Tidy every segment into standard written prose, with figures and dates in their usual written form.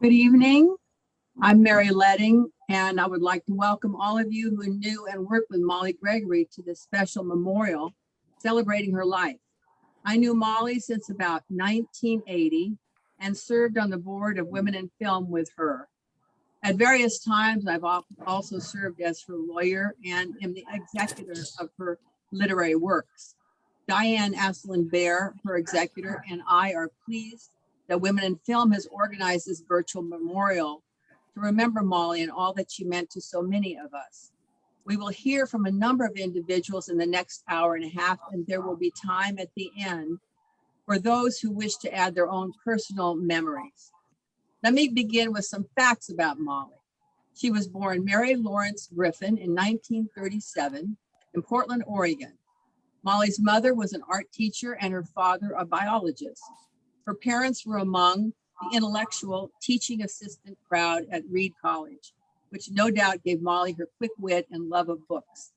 Good evening. I'm Mary Letting, and I would like to welcome all of you who knew and worked with Mollie Gregory to this special memorial celebrating her life. I knew Mollie since about 1980 and served on the board of Women in Film with her. At various times, I've also served as her lawyer and am the executor of her literary works. Diane Asselin-Bear, her executor, and I are pleased that Women in Film has organized this virtual memorial to remember Mollie and all that she meant to so many of us. We will hear from a number of individuals in the next hour and a half, and there will be time at the end for those who wish to add their own personal memories. Let me begin with some facts about Mollie. She was born Mary Lawrence Griffin in 1937 in Portland, Oregon. Mollie's mother was an art teacher and her father a biologist. Her parents were among the intellectual teaching assistant crowd at Reed College, which no doubt gave Mollie her quick wit and love of books.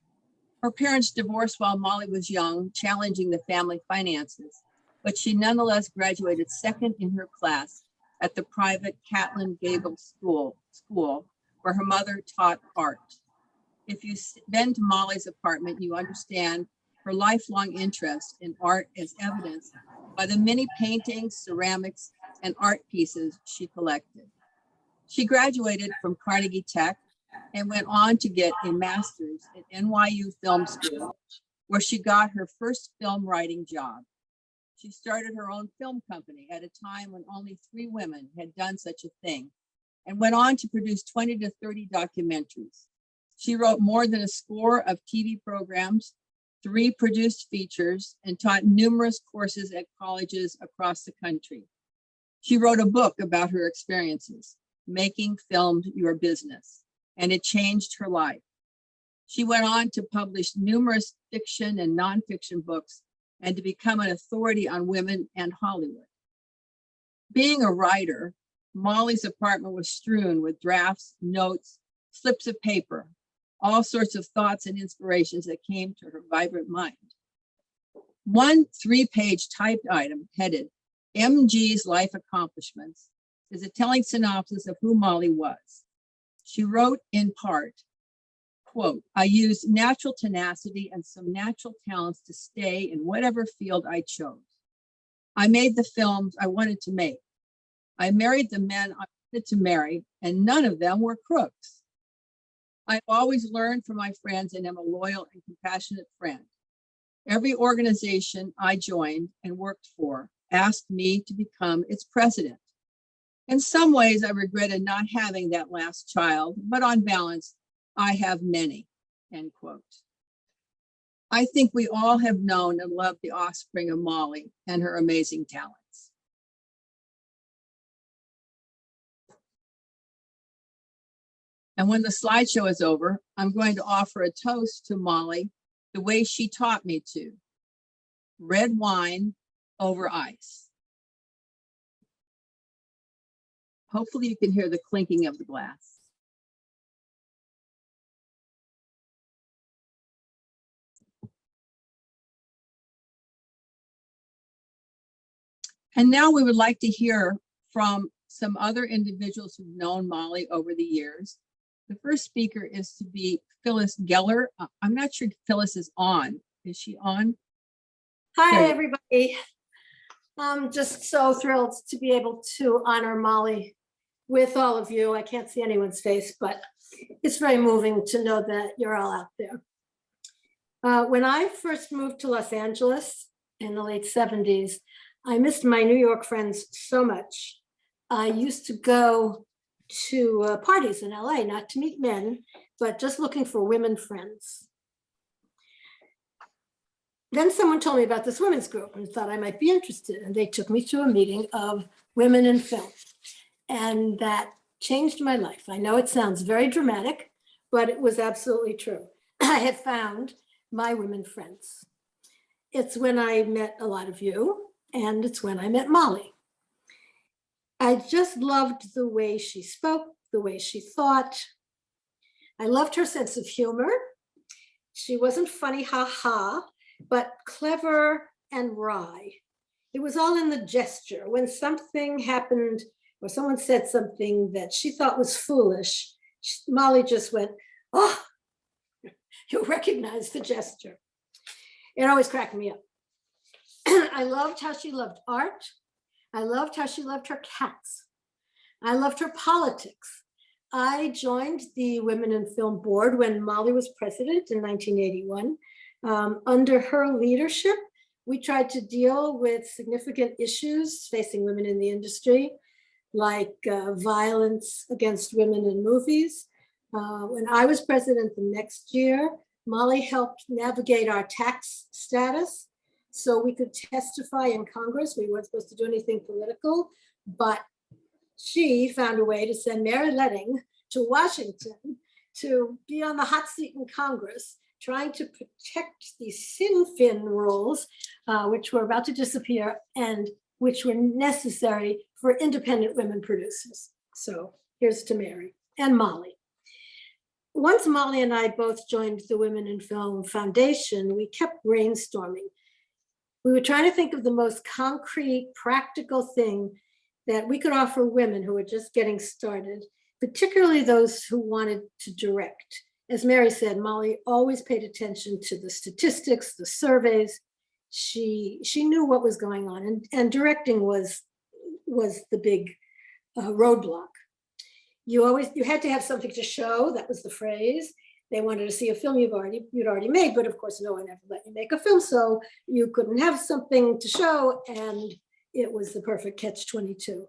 Her parents divorced while Mollie was young, challenging the family finances, but she nonetheless graduated second in her class at the private Catlin Gable School, where her mother taught art. If you've been to Mollie's apartment, you understand her lifelong interest in art is evidenced by the many paintings, ceramics, and art pieces she collected. She graduated from Carnegie Tech and went on to get a master's at NYU Film School, where she got her first film writing job. She started her own film company at a time when only 3 women had done such a thing, and went on to produce 20 to 30 documentaries. She wrote more than a score of TV programs, 3 produced features, and taught numerous courses at colleges across the country. She wrote a book about her experiences, Making Film Your Business, and it changed her life. She went on to publish numerous fiction and nonfiction books and to become an authority on women and Hollywood. Being a writer, Mollie's apartment was strewn with drafts, notes, slips of paper, all sorts of thoughts and inspirations that came to her vibrant mind. One 3-page typed item headed MG's Life Accomplishments is a telling synopsis of who Mollie was. She wrote in part, quote, I used natural tenacity and some natural talents to stay in whatever field I chose. I made the films I wanted to make. I married the men I wanted to marry, and none of them were crooks. I've always learned from my friends and am a loyal and compassionate friend. Every organization I joined and worked for asked me to become its president. In some ways, I regretted not having that last child, but on balance, I have many, end quote. I think we all have known and loved the offspring of Mollie and her amazing talents. And when the slideshow is over, I'm going to offer a toast to Mollie the way she taught me to. Red wine over ice. Hopefully you can hear the clinking of the glass. And now we would like to hear from some other individuals who've known Mollie over the years. The first speaker is to be Phyllis Geller. I'm not sure if Phyllis is on. Is she on? Hi, everybody. I'm just so thrilled to be able to honor Mollie with all of you. I can't see anyone's face, but it's very moving to know that you're all out there. When I first moved to Los Angeles in the late 70s, I missed my New York friends so much. I used to go to parties in LA, not to meet men, but just looking for women friends. Then someone told me about this women's group and thought I might be interested. And they took me to a meeting of women in film. And that changed my life. I know it sounds very dramatic, but it was absolutely true. I had found my women friends. It's when I met a lot of you, and it's when I met Mollie. I just loved the way she spoke, the way she thought. I loved her sense of humor. She wasn't funny, ha-ha, but clever and wry. It was all in the gesture. When something happened or someone said something that she thought was foolish, Mollie just went, "Oh, you'll recognize the gesture." It always cracked me up. I loved how she loved art. I loved how she loved her cats. I loved her politics. I joined the Women in Film Board when Mollie was president in 1981. Under her leadership, we tried to deal with significant issues facing women in the industry, like violence against women in movies. When I was president the next year, Mollie helped navigate our tax status so we could testify in Congress. We weren't supposed to do anything political, but she found a way to send Mary Letting to Washington to be on the hot seat in Congress, trying to protect these sin fin rules, which were about to disappear and which were necessary for independent women producers. So here's to Mary and Mollie. Once Mollie and I both joined the Women in Film Foundation, we kept brainstorming. We were trying to think of the most concrete, practical thing that we could offer women who were just getting started, particularly those who wanted to direct. As Mary said, Mollie always paid attention to the statistics, the surveys. She knew what was going on, and directing was the big roadblock. You had to have something to show. That was the phrase. They wanted to see a film you'd already made, but of course no one ever let you make a film, so you couldn't have something to show, and it was the perfect catch-22.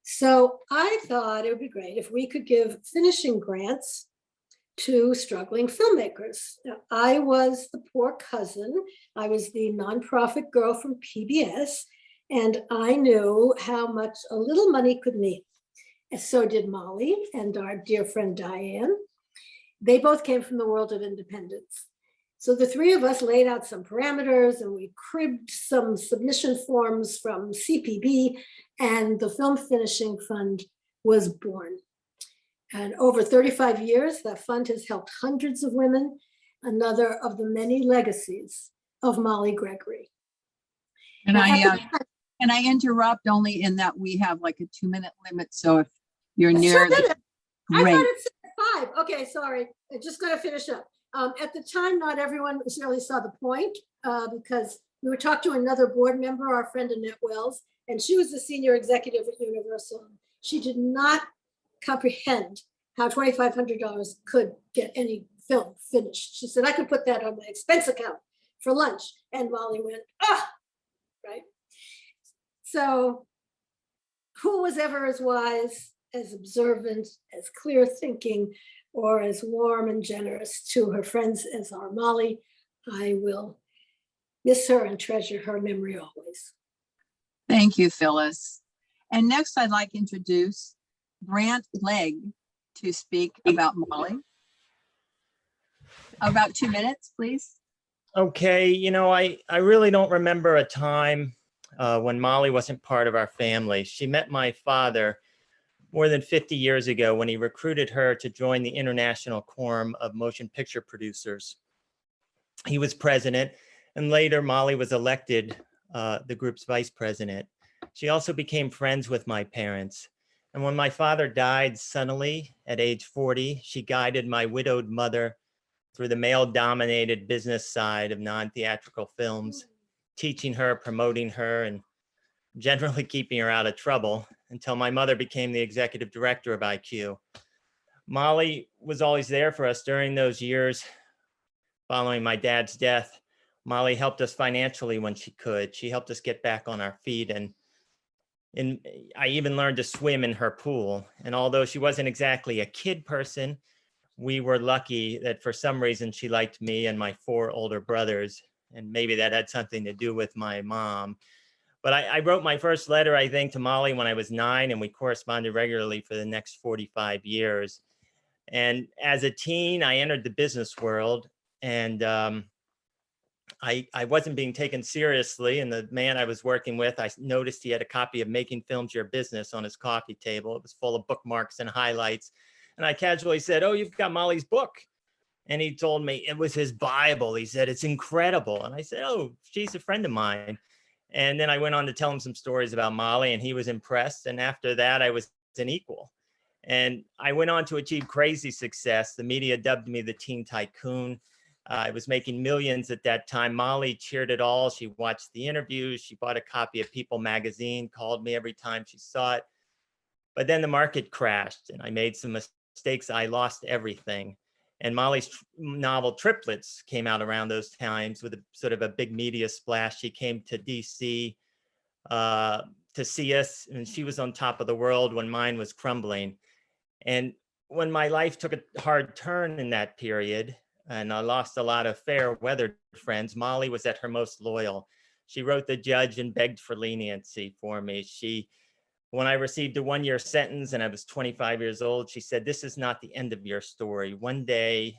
So I thought it would be great if we could give finishing grants to struggling filmmakers. Now, I was the poor cousin. I was the nonprofit girl from PBS, and I knew how much a little money could mean. And so did Mollie and our dear friend Diane. They both came from the world of independence. So the three of us laid out some parameters and we cribbed some submission forms from CPB, and the Film Finishing Fund was born. And over 35 years, that fund has helped hundreds of women, another of the many legacies of Mollie Gregory. And can I interrupt only in that we have like a 2-minute limit? So if you're near, sure did it. I great. thought it said 5. Okay, sorry. I just got to finish up. At the time, not everyone really saw the point because we were talking to another board member, our friend Annette Wells, and she was the senior executive at Universal. She did not comprehend how $2,500 could get any film finished. She said, I could put that on my expense account for lunch. And Mollie went, right? So who was ever as wise, as observant, as clear thinking, or as warm and generous to her friends as our Mollie? I will miss her and treasure her memory always. Thank you, Phyllis. And next I'd like to introduce Brant Legg to speak about Mollie. About 2 minutes, please. Okay, you know, I really don't remember a time when Mollie wasn't part of our family. She met my father more than 50 years ago when he recruited her to join the International Quorum of Motion Picture Producers. He was president, and later Mollie was elected the group's vice president. She also became friends with my parents. And when my father died suddenly at age 40, she guided my widowed mother through the male-dominated business side of non-theatrical films, teaching her, promoting her, and generally keeping her out of trouble until my mother became the executive director of IQ. Mollie was always there for us during those years following my dad's death. Mollie helped us financially when she could. She helped us get back on our feet, and I even learned to swim in her pool. And although she wasn't exactly a kid person, we were lucky that for some reason she liked me and my 4 older brothers, and maybe that had something to do with my mom. But I wrote my first letter, I think, to Mollie when I was 9, and we corresponded regularly for the next 45 years. And as a teen, I entered the business world, and I wasn't being taken seriously. And the man I was working with, I noticed he had a copy of Making Films Your Business on his coffee table. It was full of bookmarks and highlights. And I casually said, "Oh, you've got Mollie's book." And he told me it was his Bible. He said, "It's incredible." And I said, "Oh, she's a friend of mine." And then I went on to tell him some stories about Mollie, and he was impressed. And after that, I was an equal. And I went on to achieve crazy success. The media dubbed me the teen tycoon. I was making millions at that time. Mollie cheered it all. She watched the interviews. She bought a copy of People magazine, called me every time she saw it. But then the market crashed and I made some mistakes. I lost everything. And Mollie's novel Triplets came out around those times with a sort of a big media splash. She came to DC to see us, and she was on top of the world when mine was crumbling. And when my life took a hard turn in that period, and I lost a lot of fair weather friends, Mollie was at her most loyal. She wrote the judge and begged for leniency for me. When I received a 1-year sentence and I was 25 years old, she said, "This is not the end of your story. One day,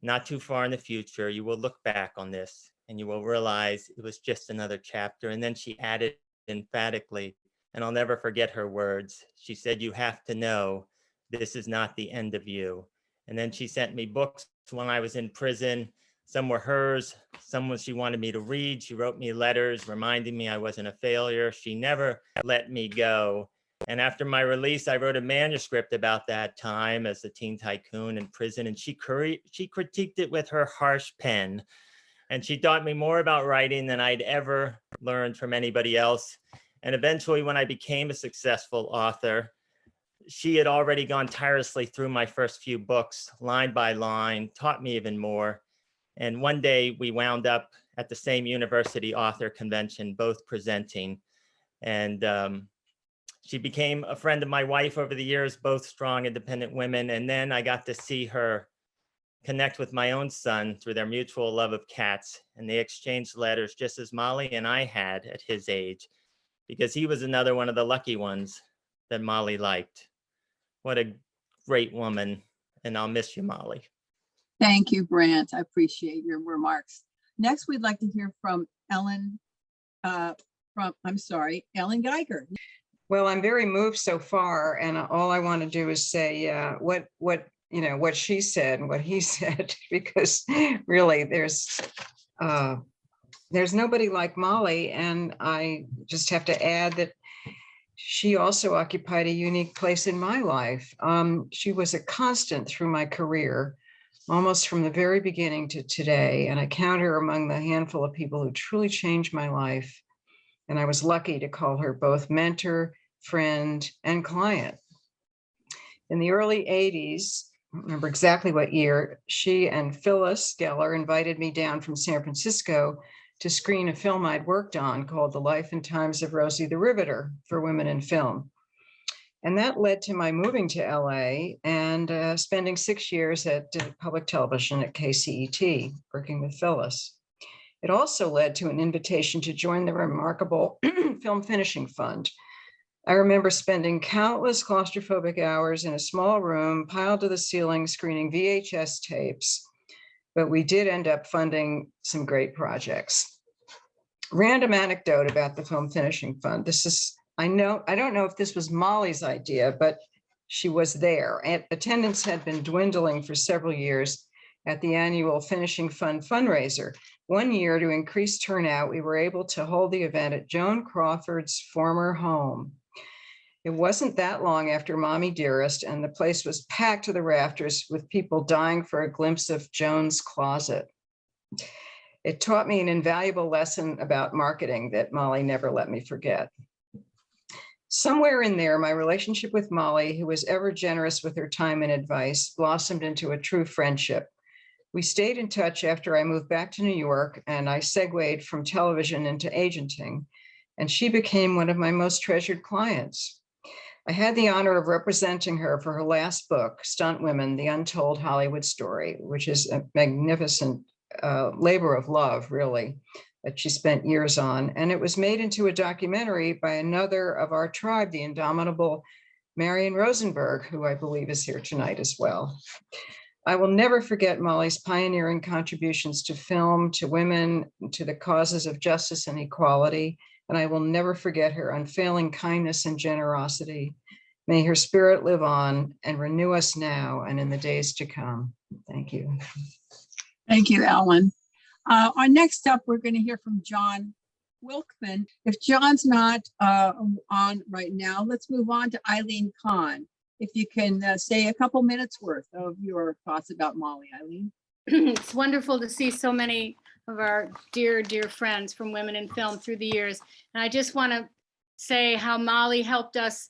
not too far in the future, you will look back on this and you will realize it was just another chapter." And then she added emphatically, and I'll never forget her words. She said, "You have to know this is not the end of you." And then she sent me books when I was in prison. Some were hers, some she wanted me to read. She wrote me letters reminding me I wasn't a failure. She never let me go. And after my release, I wrote a manuscript about that time as a teen tycoon in prison, and she critiqued it with her harsh pen. And she taught me more about writing than I'd ever learned from anybody else. And eventually, when I became a successful author, she had already gone tirelessly through my first few books, line by line, taught me even more. And one day we wound up at the same university author convention, both presenting. And she became a friend of my wife over the years, both strong, independent women. And then I got to see her connect with my own son through their mutual love of cats. And they exchanged letters just as Mollie and I had at his age, because he was another one of the lucky ones that Mollie liked. What a great woman. And I'll miss you, Mollie. Thank you, Brant. I appreciate your remarks. Next, we'd like to hear from Ellen Geiger. Well, I'm very moved so far, and all I want to do is say what she said and what he said, because really there's nobody like Mollie, and I just have to add that she also occupied a unique place in my life. She was a constant through my career, almost from the very beginning to today, and I count her among the handful of people who truly changed my life. And I was lucky to call her both mentor, friend, and client. In the early 80s, I don't remember exactly what year, she and Phyllis Geller invited me down from San Francisco to screen a film I'd worked on called The Life and Times of Rosie the Riveter for Women in Film. And that led to my moving to LA and spending 6 years at public television at KCET, working with Phyllis. It also led to an invitation to join the remarkable Film Finishing Fund. I remember spending countless claustrophobic hours in a small room piled to the ceiling screening VHS tapes, but we did end up funding some great projects. Random anecdote about the Film Finishing Fund. I don't know if this was Mollie's idea, but she was there. And attendance had been dwindling for several years at the annual Finishing Fund fundraiser. One year, to increase turnout, we were able to hold the event at Joan Crawford's former home. It wasn't that long after Mommy Dearest, and the place was packed to the rafters with people dying for a glimpse of Joan's closet. It taught me an invaluable lesson about marketing that Mollie never let me forget. Somewhere in there, my relationship with Mollie, who was ever generous with her time and advice, blossomed into a true friendship. We stayed in touch after I moved back to New York, and I segued from television into agenting, and she became one of my most treasured clients. I had the honor of representing her for her last book, Stunt Women, The Untold Hollywood Story, which is a magnificent labor of love, really, that she spent years on. And it was made into a documentary by another of our tribe, the indomitable Marion Rosenberg, who I believe is here tonight as well. I will never forget Mollie's pioneering contributions to film, to women, to the causes of justice and equality. And I will never forget her unfailing kindness and generosity. May her spirit live on and renew us now and in the days to come. Thank you. Thank you, Ellen. Our next up, we're going to hear from John Wilkman. If John's not on right now, let's move on to Eileen Kahn. If you can say a couple minutes worth of your thoughts about Mollie, Eileen. It's wonderful to see so many of our dear, dear friends from Women in Film through the years. And I just want to say how Mollie helped us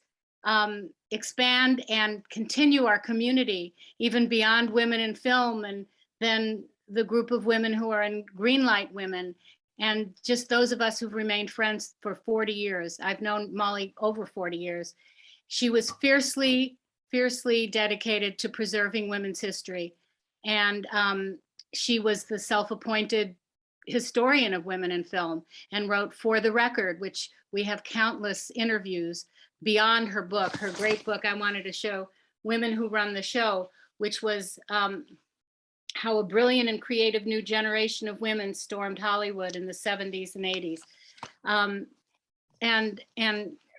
expand and continue our community, even beyond Women in Film, and then the group of women who are in Greenlight Women, and just those of us who've remained friends for 40 years. I've known Mollie over 40 years. She was fiercely, fiercely dedicated to preserving women's history. And she was the self-appointed historian of women in film and wrote For the Record, which we have countless interviews beyond her book, her great book I wanted to show, Women Who Run the Show, which was how a brilliant and creative new generation of women stormed Hollywood in the 70s and 80s. And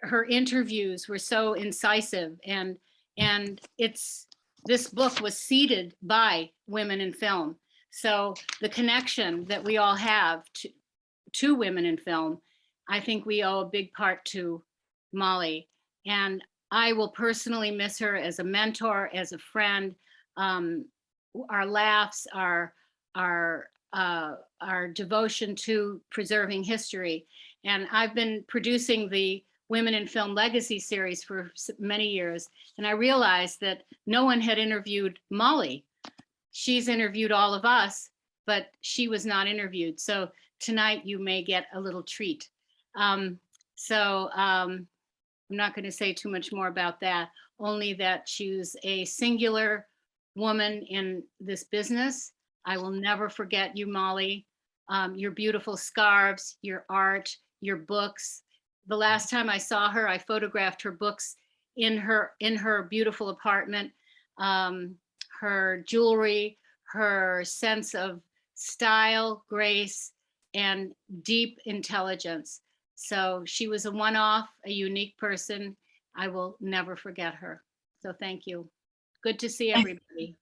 her interviews were so incisive, and this book was seeded by Women in Film. So the connection that we all have to women in film, I think we owe a big part to Mollie. And I will personally miss her as a mentor, as a friend. Our laughs, our devotion to preserving history. And I've been producing the Women in Film Legacy series for many years. And I realized that no one had interviewed Mollie. She's interviewed all of us, but she was not interviewed. So tonight you may get a little treat. I'm not going to say too much more about that, only that she was a singular woman in this business. I will never forget you, Mollie. Your beautiful scarves, your art, your books. The last time I saw her, I photographed her books in her beautiful apartment. Her jewelry, her sense of style, grace, and deep intelligence. So she was a one-off, a unique person. I will never forget her. So thank you. Good to see everybody.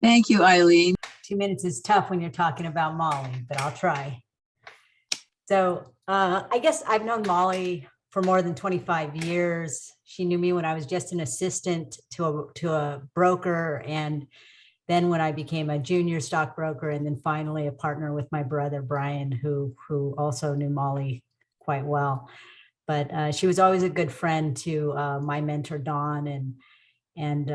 Thank you, Eileen. 2 minutes is tough when you're talking about Mollie, but I'll try. So I guess I've known Mollie for more than 25 years. She knew me when I was just an assistant to a broker, and then when I became a junior stockbroker, and then finally a partner with my brother Brian, who also knew Mollie quite well. But she was always a good friend to my mentor Dawn, and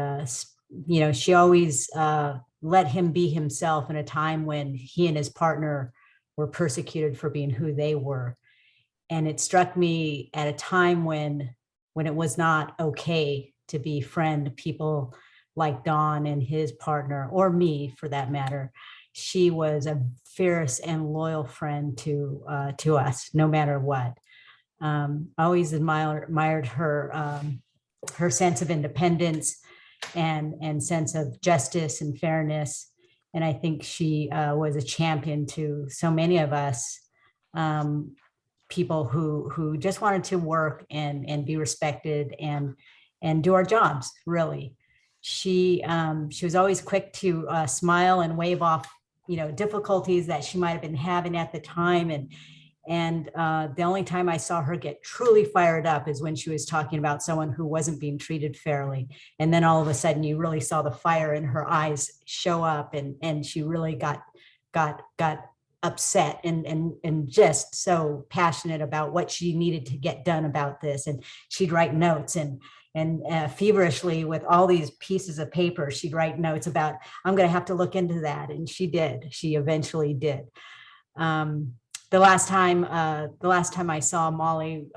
you know, she always let him be himself in a time when he and his partner were persecuted for being who they were. And it struck me at a time when it was not okay to befriend people like Don and his partner, or me for that matter. She was a fierce and loyal friend to us, no matter what. Always admired her her sense of independence and sense of justice and fairness. And I think she was a champion to so many of us, people who just wanted to work and be respected and do our jobs, really. She was always quick to smile and wave off, you know, difficulties that she might have been having at the time. And the only time I saw her get truly fired up is when she was talking about someone who wasn't being treated fairly. And then all of a sudden you really saw the fire in her eyes show up, and she really got upset and just so passionate about what she needed to get done about this. And she'd write notes and feverishly with all these pieces of paper, she'd write notes about, I'm going to have to look into that. And she did. She eventually did. The last time I saw Mollie,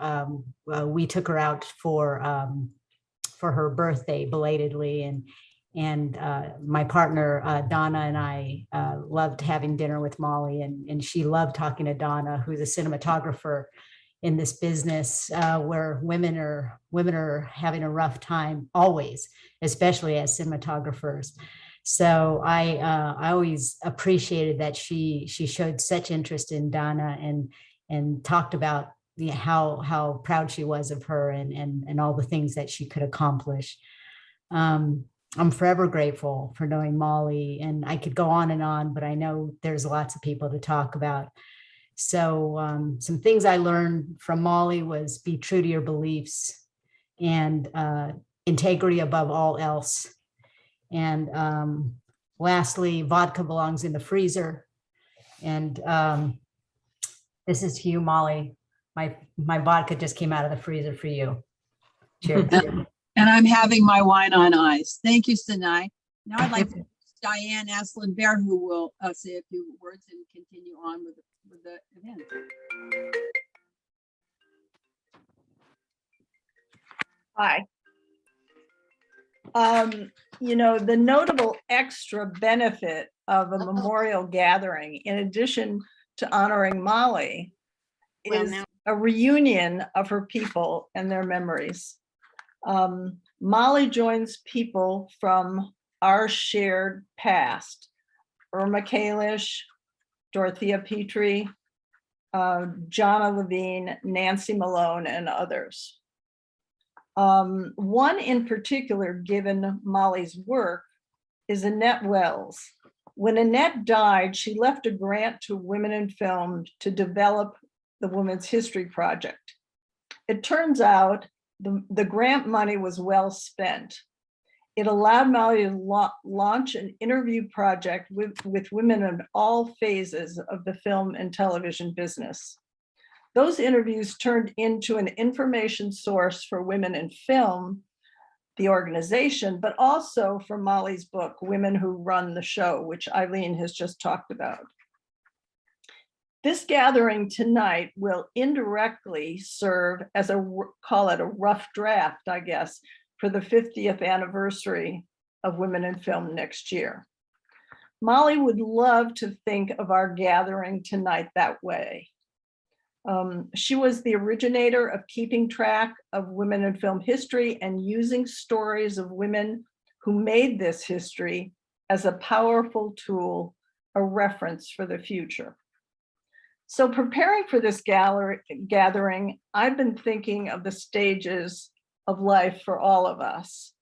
we took her out for her birthday belatedly, and my partner Donna and I loved having dinner with Mollie, and she loved talking to Donna, who's a cinematographer in this business where women are having a rough time always, especially as cinematographers. So I always appreciated that she showed such interest in Donna and talked about, you know, how proud she was of her and all the things that she could accomplish. I'm forever grateful for knowing Mollie, and I could go on and on, but I know there's lots of people to talk about. So some things I learned from Mollie was be true to your beliefs and integrity above all else. And lastly, vodka belongs in the freezer. And this is to you, Mollie. My vodka just came out of the freezer for you. Cheers. And I'm having my wine on ice. Thank you, Sinai. Now I'd like to Diane Aslan-Bear, who will say a few words and continue on with the event. Hi. The notable extra benefit of a memorial gathering, in addition to honoring Mollie, is a reunion of her people and their memories. Mollie joins people from our shared past: Irma Kalish, Dorothea Petrie, Jonna Levine, Nancy Malone, and others. One in particular, given Mollie's work, is Annette Wells. When Annette died, she left a grant to Women in Film to develop the Women's History Project. It turns out the grant money was well spent. It allowed Mollie to launch an interview project with women in all phases of the film and television business. Those interviews turned into an information source for Women in Film, the organization, but also for Mollie's book, Women Who Run the Show, which Eileen has just talked about. This gathering tonight will indirectly serve as call it a rough draft, I guess, for the 50th anniversary of Women in Film next year. Mollie would love to think of our gathering tonight that way. She was the originator of keeping track of women in film history and using stories of women who made this history as a powerful tool, a reference for the future. So preparing for this gathering, I've been thinking of the stages of life for all of us.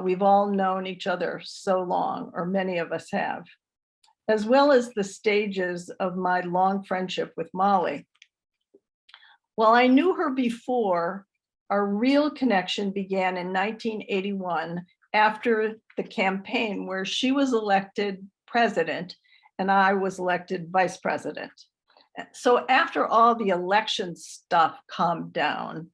We've all known each other so long, or many of us have, as well as the stages of my long friendship with Mollie. While I knew her before, our real connection began in 1981 after the campaign where she was elected president and I was elected vice president. So after all the election stuff calmed down,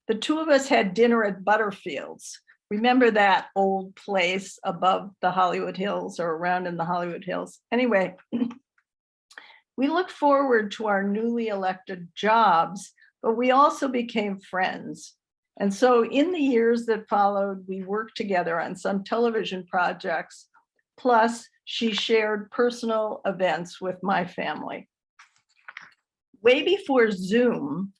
the two of us had dinner at Butterfield's. Remember that old place above the Hollywood Hills or around in the Hollywood Hills? Anyway, we looked forward to our newly elected jobs, but we also became friends. And so in the years that followed, we worked together on some television projects, plus she shared personal events with my family. Way before Zoom,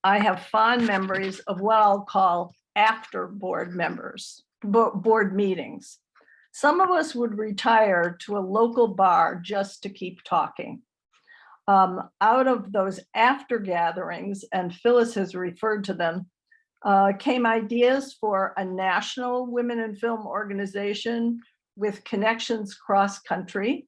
I have fond memories of what I'll call after board meetings. Some of us would retire to a local bar just to keep talking. Out of those after gatherings, and Phyllis has referred to them, came ideas for a national women in film organization with connections cross-country.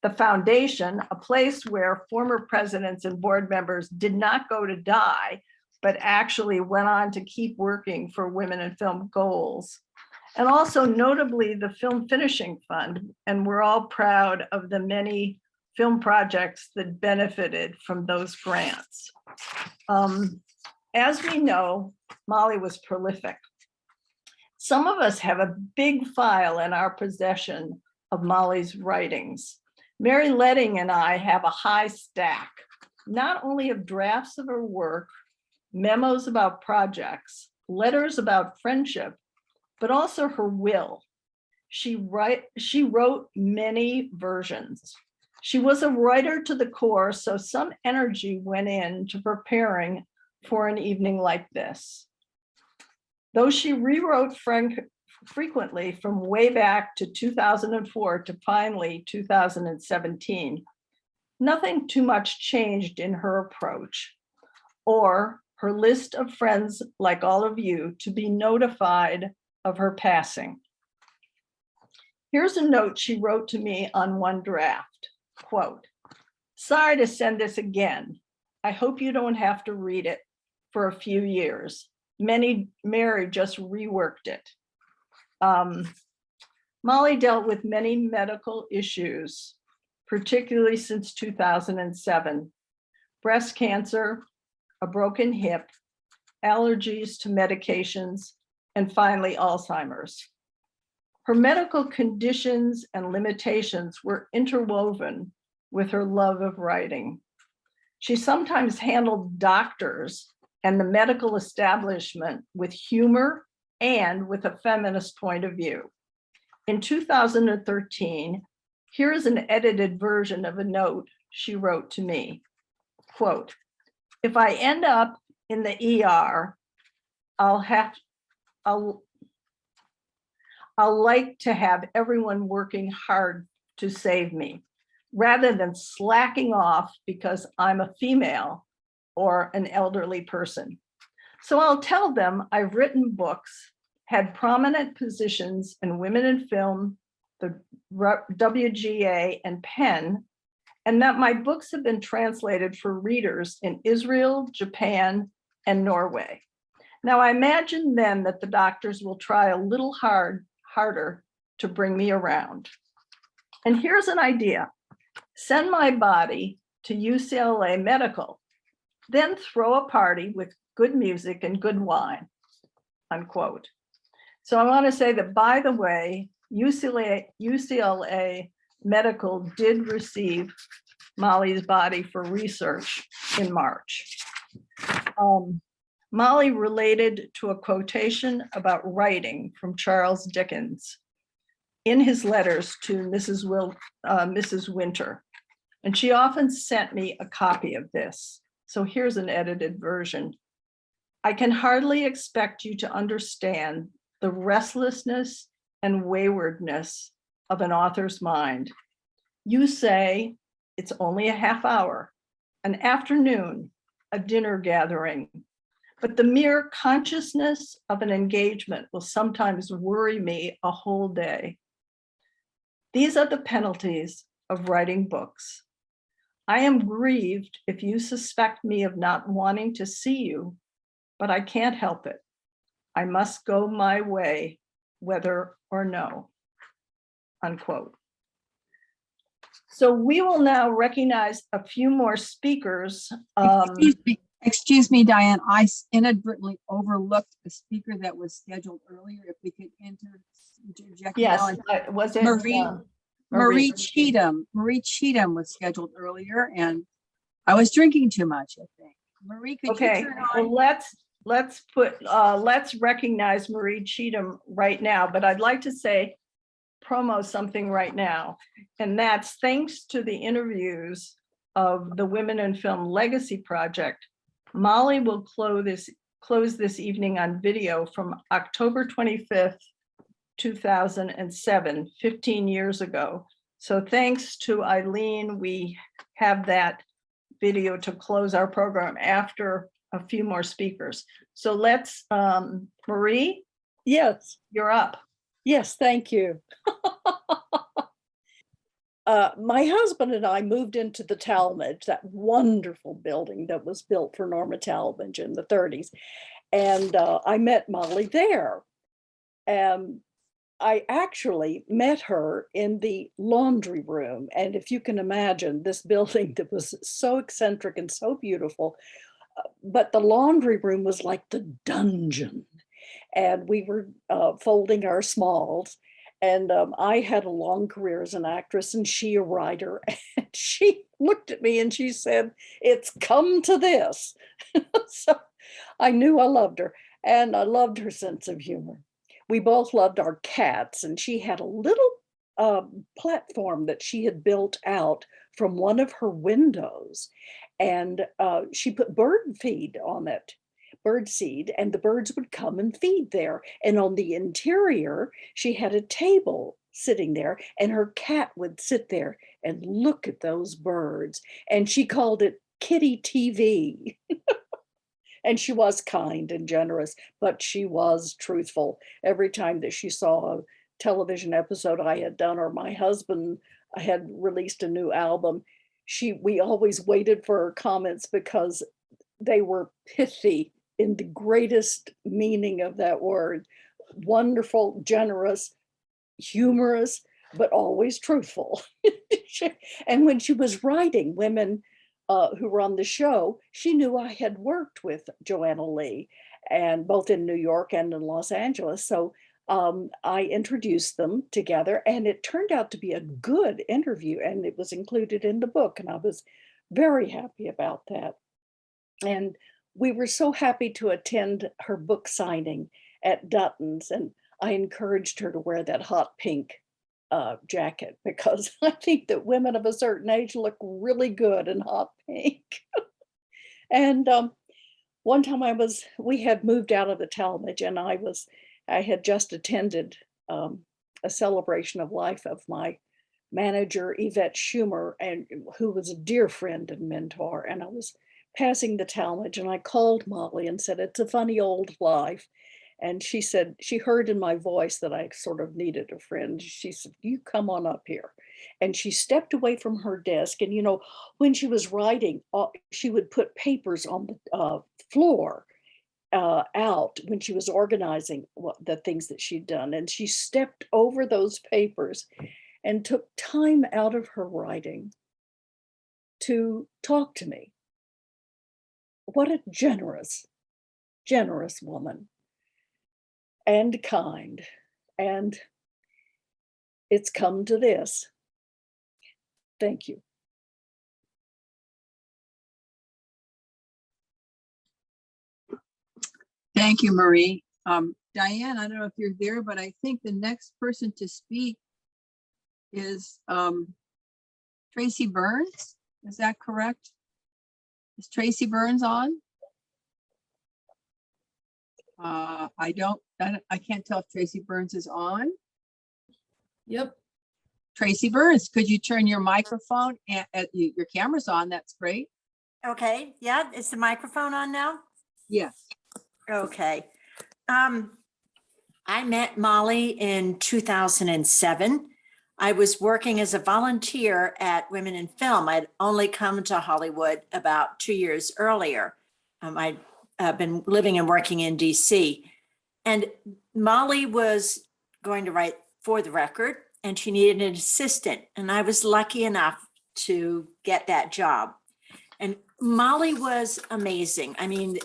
The foundation, a place where former presidents and board members did not go to die, but actually went on to keep working for women in film goals. And also notably the Film Finishing Fund. And we're all proud of the many film projects that benefited from those grants. As we know, Mollie was prolific. Some of us have a big file in our possession of Mollie's writings. Mary Letting and I have a high stack, not only of drafts of her work, memos about projects, letters about friendship, but also her will. She wrote many versions. She was a writer to the core, so some energy went into preparing for an evening like this. Though she rewrote frequently from way back to 2004 to finally 2017, nothing too much changed in her approach or her list of friends like all of you to be notified of her passing. Here's a note she wrote to me on one draft, quote, Sorry to send this again. I hope you don't have to read it for a few years. Mary just reworked it. Mollie dealt with many medical issues, particularly since 2007. Breast cancer, a broken hip, allergies to medications, and finally Alzheimer's. Her medical conditions and limitations were interwoven with her love of writing. She sometimes handled doctors and the medical establishment with humor and with a feminist point of view. In 2013, here is an edited version of a note she wrote to me. Quote, "If I end up in the ER, I'll like to have everyone working hard to save me, rather than slacking off because I'm a female or an elderly person. So I'll tell them I've written books, had prominent positions in women in film, the WGA and Penn, and that my books have been translated for readers in Israel, Japan, and Norway. Now I imagine then that the doctors will try a little harder to bring me around. And here's an idea. Send my body to UCLA Medical, then throw a party with good music and good wine," unquote. So I want to say that, by the way, UCLA Medical did receive Mollie's body for research in March. Mollie related to a quotation about writing from Charles Dickens in his letters to Mrs. Winter. And she often sent me a copy of this. So here's an edited version. "I can hardly expect you to understand the restlessness and waywardness of an author's mind. You say it's only a half hour, an afternoon, a dinner gathering, but the mere consciousness of an engagement will sometimes worry me a whole day. These are the penalties of writing books. I am grieved if you suspect me of not wanting to see you, but I can't help it. I must go my way, whether or no," unquote. So we will now recognize a few more speakers. Excuse me, Diane, I inadvertently overlooked a speaker that was scheduled earlier. If we could interject. Yes, now. was it? Marie Cheatham. Marie Cheatham was scheduled earlier, and I was drinking too much, I think. Marie, could you Okay, turn on? well, let's recognize Marie Cheatham right now, but I'd like to promo something right now. And that's thanks to the interviews of the Women in Film Legacy Project, Mollie will close this evening on video from October 25th, 2007, 15 years ago. So thanks to Eileen, we have that video to close our program after a few more speakers. So let's, Marie? Yes. You're up. Yes, thank you. My husband and I moved into the Talmadge, that wonderful building that was built for Norma Talmadge in the 30s. And I met Mollie there. I actually met her in the laundry room. And if you can imagine this building that was so eccentric and so beautiful, but the laundry room was like the dungeon. And we were folding our smalls. And I had a long career as an actress and she a writer. And she looked at me and she said, "It's come to this." So I knew I loved her and I loved her sense of humor. We both loved our cats, and she had a little platform that she had built out from one of her windows. And she put bird feed on it. Bird seed, and the birds would come and feed there. And on the interior, she had a table sitting there, and her cat would sit there and look at those birds. And she called it Kitty TV. And she was kind and generous, but she was truthful. Every time that she saw a television episode I had done, or my husband had released a new album, we always waited for her comments because they were pithy in the greatest meaning of that word. Wonderful, generous, humorous, but always truthful. And when she was writing women who were on the show, she knew I had worked with Joanna Lee, and both in New York and in Los Angeles. So I introduced them together, and it turned out to be a good interview, and it was included in the book, and I was very happy about that. And we were so happy to attend her book signing at Dutton's, and I encouraged her to wear that hot pink jacket, because I think that women of a certain age look really good in hot pink. And one time we had moved out of the Talmadge, and I had just attended a celebration of life of my manager, Yvette Schumer, and who was a dear friend and mentor. And I was passing the Talmadge, and I called Mollie and said, "It's a funny old life." And she said, she heard in my voice that I sort of needed a friend. She said, "You come on up here." And she stepped away from her desk. And, you know, when she was writing, she would put papers on the floor out when she was organizing the things that she'd done. And she stepped over those papers and took time out of her writing to talk to me. What a generous, generous woman, and kind. And it's come to this. Thank you. Thank you, Marie. Diane, I don't know if you're there, but I think the next person to speak is Tracy Burns. Is that correct? Is Tracy Burns on? I can't tell if Tracy Burns is on. Yep. Tracy Burns, could you turn your microphone and your camera's on? That's great. Okay, yeah, is the microphone on now? Yes. Okay. I met Mollie in 2007. I was working as a volunteer at Women in Film. I'd only come to Hollywood about 2 years earlier. I'd been living and working in DC. And Mollie was going to write for the record, and she needed an assistant. And I was lucky enough to get that job. And Mollie was amazing. I mean,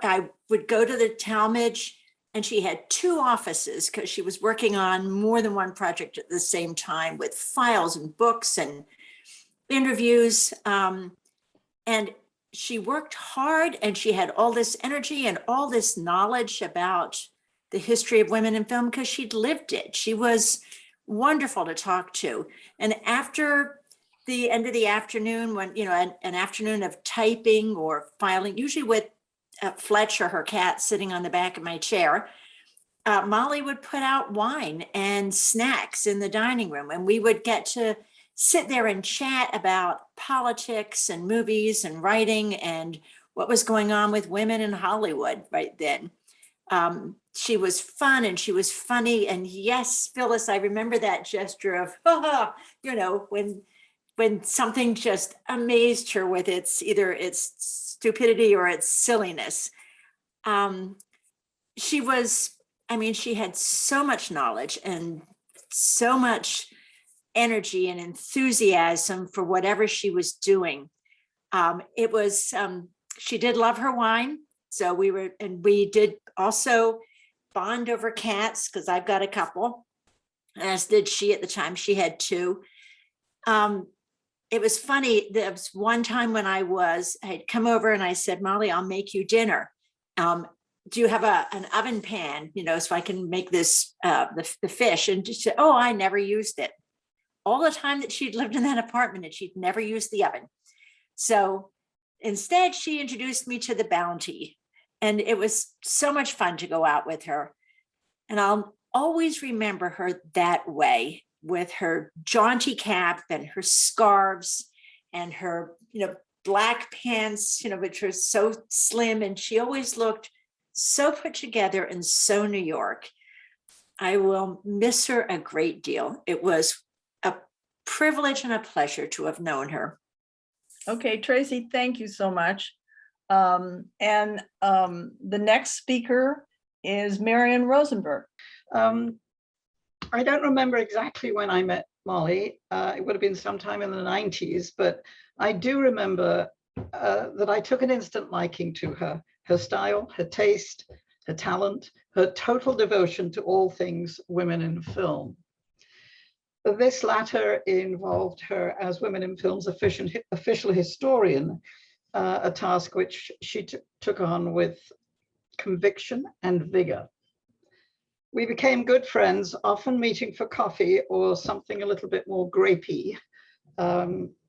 I would go to the Talmadge, and she had 2 offices because she was working on more than one project at the same time with files and books and interviews. And she worked hard, and she had all this energy and all this knowledge about the history of women in film because she'd lived it. She was wonderful to talk to. And after the end of the afternoon, when, you know, an afternoon of typing or filing, usually with Fletcher, her cat, sitting on the back of my chair, Mollie would put out wine and snacks in the dining room, and we would get to sit there and chat about politics and movies and writing and what was going on with women in Hollywood right then. She was fun and she was funny. And yes, Phyllis, I remember that gesture of, you know, when something just amazed her with either its stupidity or its silliness. She was, I mean, she had so much knowledge and so much energy and enthusiasm for whatever she was doing. She did love her wine. So we did also bond over cats, because I've got a couple, as did she at the time. She had 2. It was funny. There was one time when I had come over and I said, "Mollie, I'll make you dinner. Do you have an oven pan, you know, so I can make this, the fish?" And she said, "Oh, I never used it." All the time that she'd lived in that apartment, and she'd never used the oven. So instead, she introduced me to the Bounty. And it was so much fun to go out with her. And I'll always remember her that way, with her jaunty cap and her scarves and her, you know, black pants, you know, which were so slim. And she always looked so put together and so New York. I will miss her a great deal. It was a privilege and a pleasure to have known her. Okay, Tracy, thank you so much. The next speaker is Marion Rosenberg. I don't remember exactly when I met Mollie. It would have been sometime in the 90s, but I do remember that I took an instant liking to her style, her taste, her talent, her total devotion to all things women in film. This latter involved her as Women in Film's official historian, a task which she took on with conviction and vigor. We became good friends, often meeting for coffee or something a little bit more grapey,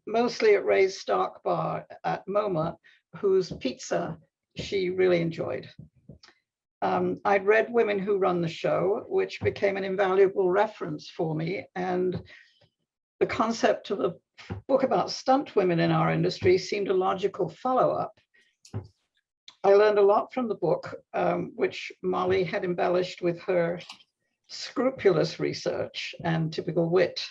mostly at Ray's Stark Bar at MoMA, whose pizza she really enjoyed. I'd read Women Who Run the Show, which became an invaluable reference for me, and the concept of a book about stunt women in our industry seemed a logical follow-up. I learned a lot from the book, which Mollie had embellished with her scrupulous research and typical wit.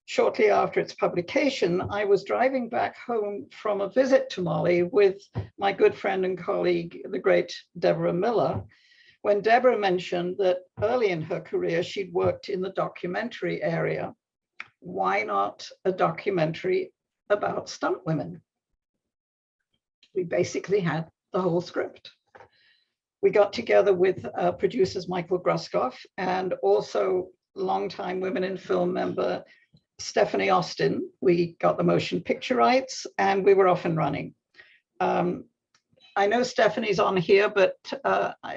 Shortly after its publication, I was driving back home from a visit to Mollie with my good friend and colleague, the great Deborah Miller, when Deborah mentioned that early in her career, she'd worked in the documentary area. Why not a documentary about stunt women? We basically had the whole script. We got together with producers Michael Gruskoff and also longtime Women in Film member Stephanie Austin. We got the motion picture rights and we were off and running. I know Stephanie's on here, but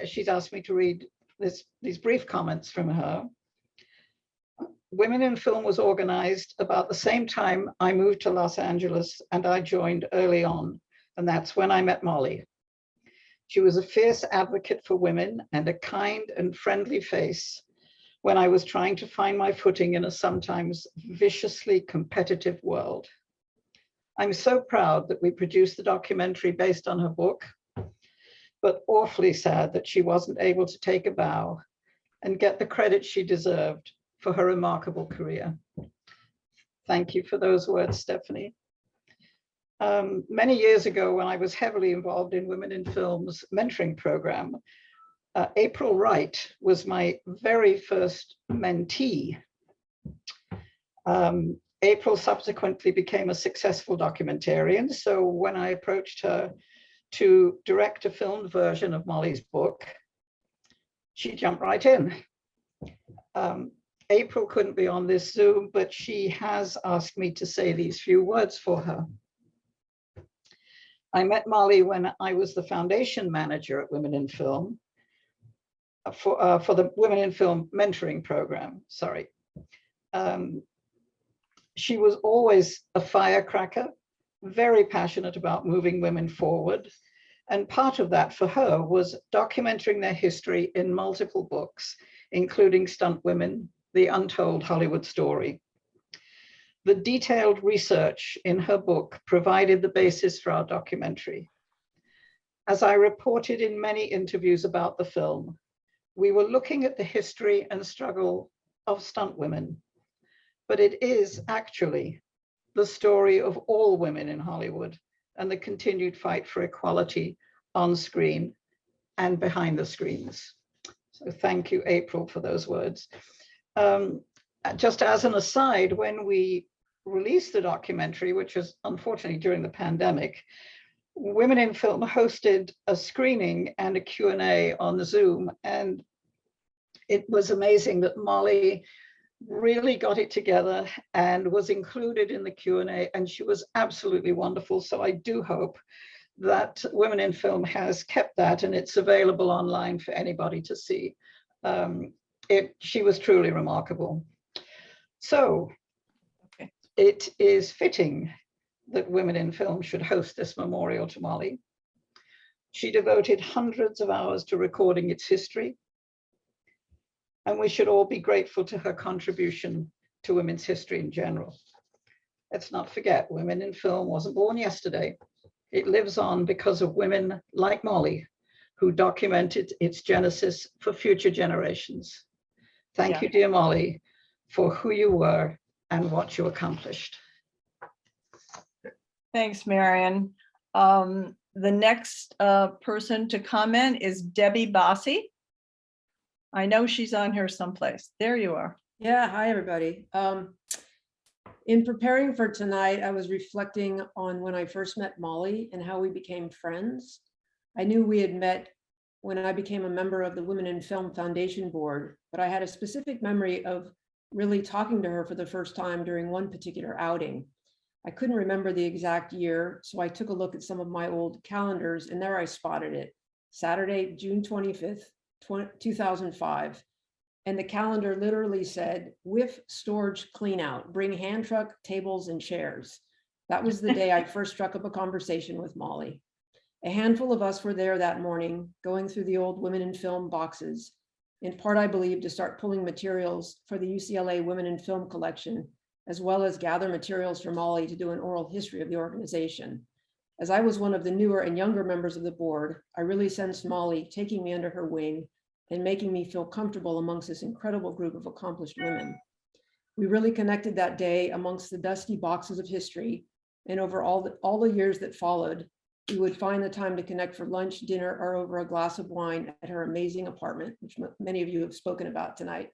she's asked me to read these brief comments from her. Women in Film was organized about the same time I moved to Los Angeles, and I joined early on, and that's when I met Mollie. She was a fierce advocate for women and a kind and friendly face when I was trying to find my footing in a sometimes viciously competitive world. I'm so proud that we produced the documentary based on her book, but awfully sad that she wasn't able to take a bow and get the credit she deserved for her remarkable career. Thank you for those words, Stephanie. Many years ago, when I was heavily involved in Women in Film's mentoring program, April Wright was my very first mentee. April subsequently became a successful documentarian. So when I approached her to direct a filmed version of Mollie's book, she jumped right in. April couldn't be on this Zoom, but she has asked me to say these few words for her. I met Mollie when I was the foundation manager at Women in Film for the Women in Film mentoring program, sorry. She was always a firecracker, very passionate about moving women forward. And part of that for her was documenting their history in multiple books, including Stunt Women, The Untold Hollywood Story. The detailed research in her book provided the basis for our documentary. As I reported in many interviews about the film, we were looking at the history and struggle of stunt women, but it is actually the story of all women in Hollywood and the continued fight for equality on screen and behind the screens. So thank you, April, for those words. Just as an aside, when we released the documentary, which was unfortunately during the pandemic, Women in Film hosted a screening and a Q&A on Zoom. And it was amazing that Mollie really got it together and was included in the Q&A, and she was absolutely wonderful. So I do hope that Women in Film has kept that and it's available online for anybody to see. She was truly remarkable. So it is fitting that Women in Film should host this memorial to Mollie. She devoted hundreds of hours to recording its history, and we should all be grateful to her contribution to women's history in general. Let's not forget, Women in Film wasn't born yesterday. It lives on because of women like Mollie, who documented its genesis for future generations. Thank you, dear Mollie, for who you were and what you accomplished. Thanks, Marion. The next person to comment is Debbie Bossy. I know she's on here someplace. There you are. Yeah, hi, everybody. In preparing for tonight, I was reflecting on when I first met Mollie and how we became friends. I knew we had met when I became a member of the Women in Film Foundation Board, but I had a specific memory of really talking to her for the first time during one particular outing. I couldn't remember the exact year, so I took a look at some of my old calendars, and there I spotted it, Saturday, June 25th, 2005. And the calendar literally said, WIF storage clean out, bring hand truck, tables, and chairs. That was the day I first struck up a conversation with Mollie. A handful of us were there that morning, going through the old Women in Film boxes, in part, I believe, to start pulling materials for the UCLA Women in Film collection, as well as gather materials for Mollie to do an oral history of the organization. As I was one of the newer and younger members of the board, I really sensed Mollie taking me under her wing and making me feel comfortable amongst this incredible group of accomplished women. We really connected that day amongst the dusty boxes of history, and over all the years that followed, we would find the time to connect for lunch, dinner, or over a glass of wine at her amazing apartment, which many of you have spoken about tonight.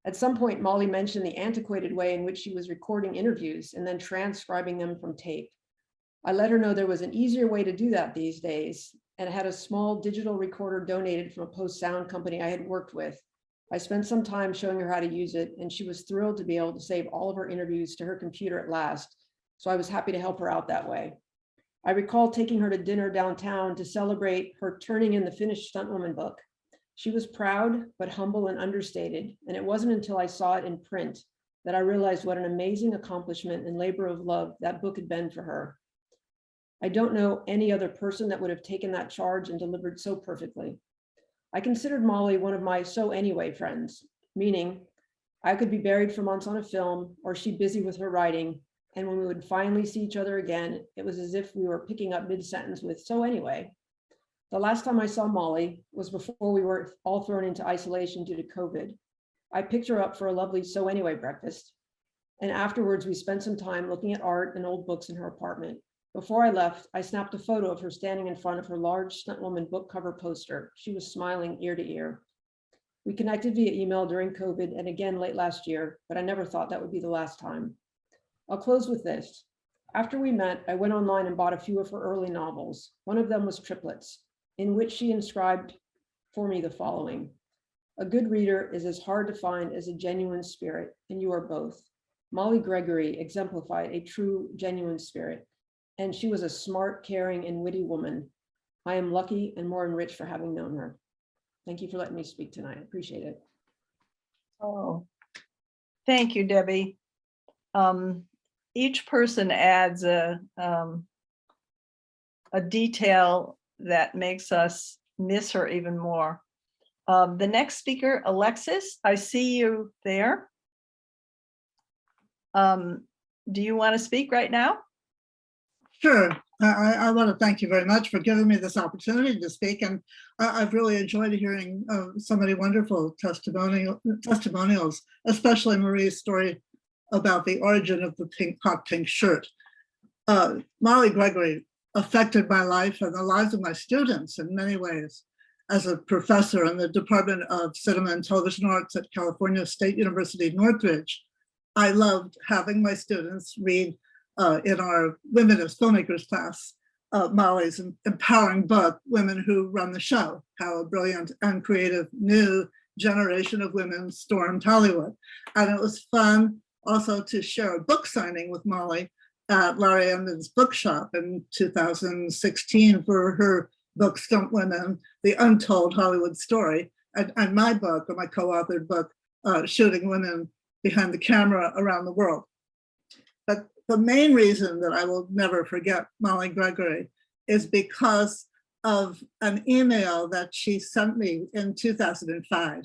At some point, Mollie mentioned the antiquated way in which she was recording interviews and then transcribing them from tape. I let her know there was an easier way to do that these days, and I had a small digital recorder donated from a post-sound company I had worked with. I spent some time showing her how to use it, and she was thrilled to be able to save all of her interviews to her computer at last, so I was happy to help her out that way. I recall taking her to dinner downtown to celebrate her turning in the finished Stuntwoman book. She was proud, but humble and understated, and it wasn't until I saw it in print that I realized what an amazing accomplishment and labor of love that book had been for her. I don't know any other person that would have taken that charge and delivered so perfectly. I considered Mollie one of my so anyway friends, meaning I could be buried for months on a film or she busy with her writing, and when we would finally see each other again, it was as if we were picking up mid-sentence with so anyway. The last time I saw Mollie was before we were all thrown into isolation due to COVID. I picked her up for a lovely so anyway breakfast, and afterwards we spent some time looking at art and old books in her apartment. Before I left, I snapped a photo of her standing in front of her large Stuntwoman book cover poster. She was smiling ear to ear. We connected via email during COVID and again late last year, but I never thought that would be the last time. I'll close with this. After we met, I went online and bought a few of her early novels. One of them was Triplets, in which she inscribed for me the following: a good reader is as hard to find as a genuine spirit, and you are both. Mollie Gregory exemplified a true, genuine spirit, and she was a smart, caring, and witty woman. I am lucky and more enriched for having known her. Thank you for letting me speak tonight. I appreciate it. Oh, thank you, Debbie. Each person adds a detail that makes us miss her even more. The next speaker, Alexis, I see you there. Do you want to speak right now? Sure. I want to thank you very much for giving me this opportunity to speak, and I've really enjoyed hearing so many wonderful testimonials, especially Marie's story about the origin of the hot pink shirt. Mollie Gregory affected my life and the lives of my students in many ways. As a professor in the Department of Cinema and Television Arts at California State University, Northridge, I loved having my students read in our Women as Filmmakers class, Mollie's empowering book, Women Who Run the Show, How a Brilliant and Creative New Generation of Women Stormed Hollywood. And it was fun also to share a book signing with Mollie at Larry Emden's bookshop in 2016 for her book, Stunt Women, The Untold Hollywood Story, and my book, or my co-authored book, Shooting Women Behind the Camera Around the World. But the main reason that I will never forget Mollie Gregory is because of an email that she sent me in 2005,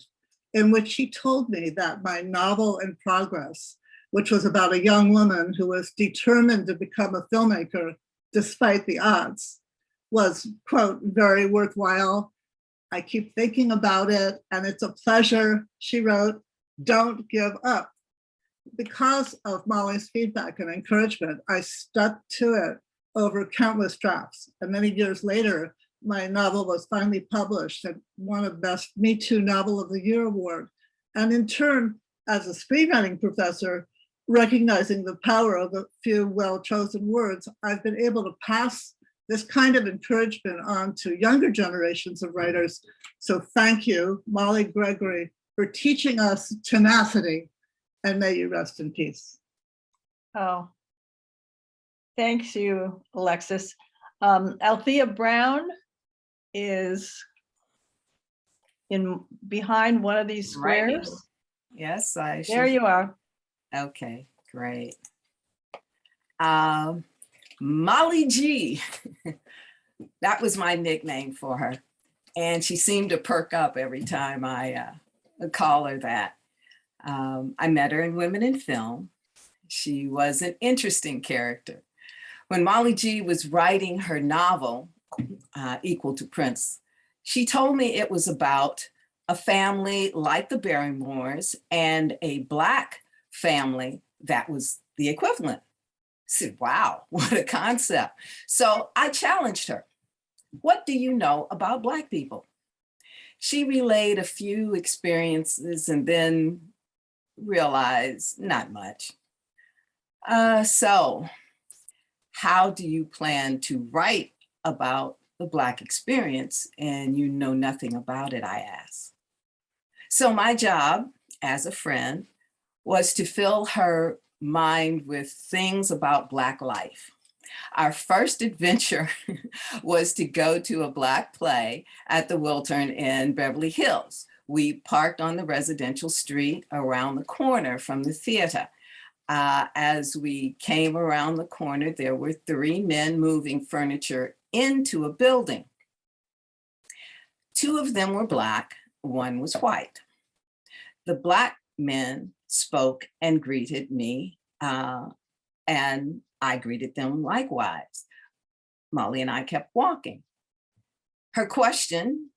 in which she told me that my novel in progress, which was about a young woman who was determined to become a filmmaker despite the odds, was, quote, very worthwhile. I keep thinking about it and it's a pleasure. She wrote, don't give up. Because of Mollie's feedback and encouragement, I stuck to it over countless drafts. And many years later, my novel was finally published and won a Best Me Too Novel of the Year award. And in turn, as a screenwriting professor, recognizing the power of a few well-chosen words, I've been able to pass this kind of encouragement on to younger generations of writers. So thank you, Mollie Gregory, for teaching us tenacity, and may you rest in peace. Oh, thanks you, Alexis. Althea Brown is in behind one of these Right here. squares. Yes, I should. There you are. Okay, great. Mollie G. That was my nickname for her. And she seemed to perk up every time I call her that. I met her in Women in Film. She was an interesting character. When Mollie G was writing her novel, Equal to Prince, she told me it was about a family like the Barrymores and a Black family that was the equivalent. I said, wow, what a concept. So I challenged her. What do you know about Black people? She relayed a few experiences and then realized not much. So how do you plan to write about the Black experience and you know nothing about it, I asked. So my job as a friend was to fill her mind with things about Black life. Our first adventure was to go to a Black play at the Wiltern in Beverly Hills. We parked on the residential street around the corner from the theater. As we came around the corner, there were 3 men moving furniture into a building. 2 of them were Black, 1 was white. The Black men spoke and greeted me, and I greeted them likewise. Mollie and I kept walking. Her question,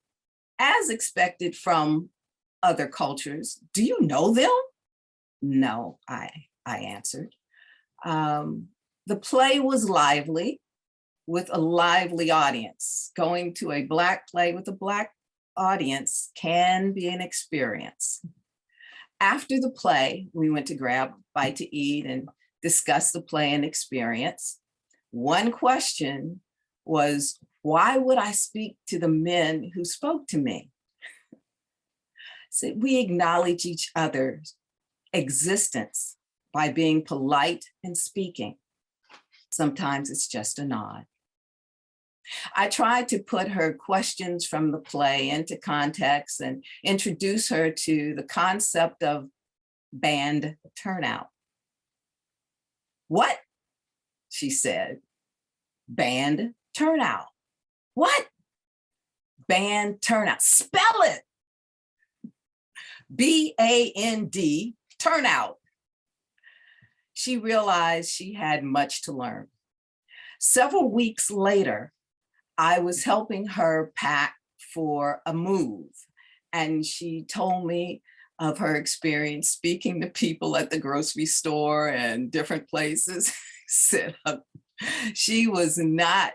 as expected from other cultures, do you know them? No, I answered. The play was lively with a lively audience. Going to a Black play with a Black audience can be an experience. After the play, we went to grab a bite to eat and discuss the play and experience. One question was, why would I speak to the men who spoke to me? So we acknowledge each other's existence by being polite and speaking. Sometimes it's just a nod. I tried to put her questions from the play into context and introduce her to the concept of band turnout. What? She said. Band turnout. What? Band turnout. Spell it. B-A-N-D, turnout. She realized she had much to learn. Several weeks later, I was helping her pack for a move, and she told me of her experience speaking to people at the grocery store and different places. Said she was not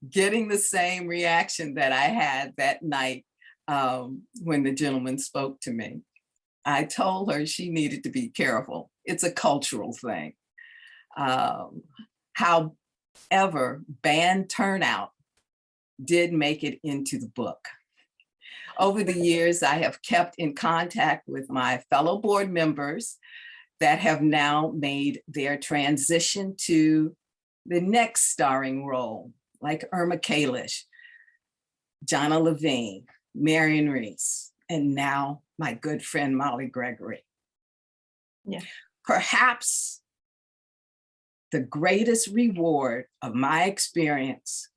getting the same reaction that I had that night when the gentleman spoke to me. I told her she needed to be careful. It's a cultural thing. However, band turnout did make it into the book. Over the years, I have kept in contact with my fellow board members that have now made their transition to the next starring role, like Irma Kalish, Jonna Levine, Marion Reese, and now my good friend Mollie Gregory. Yeah. Perhaps the greatest reward of my experience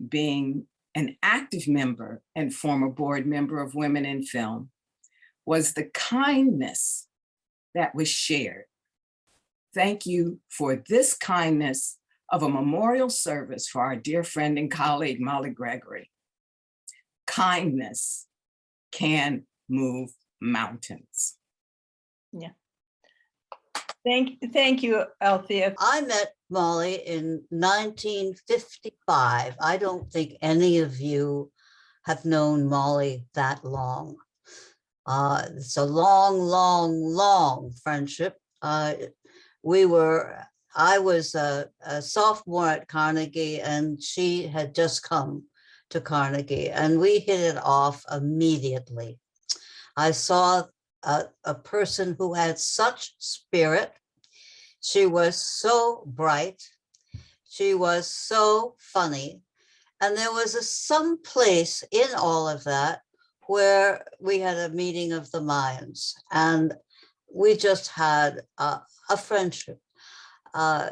being an active member and former board member of Women in Film was the kindness that was shared. Thank you for this kindness of a memorial service for our dear friend and colleague, Mollie Gregory. Kindness can move mountains. Yeah. Thank you, Althea. I met Mollie in 1955. I don't think any of you have known Mollie that long. It's a long, long, long friendship. I was a sophomore at Carnegie, and she had just come to Carnegie, and we hit it off immediately. I saw a person who had such spirit. She was so bright. She was so funny. And there was some place in all of that where we had a meeting of the minds, and we just had a friendship. I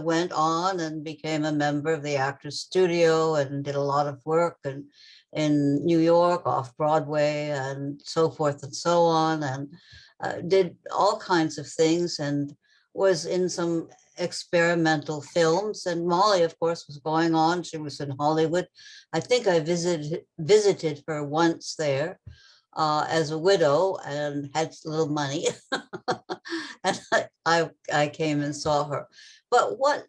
went on and became a member of the Actors Studio and did a lot of work in New York, off Broadway, and so forth and so on, and did all kinds of things, and was in some experimental films. And Mollie, of course, was going on. She was in Hollywood. I think I visited her once there as a widow and had little money. And I came and saw her. But what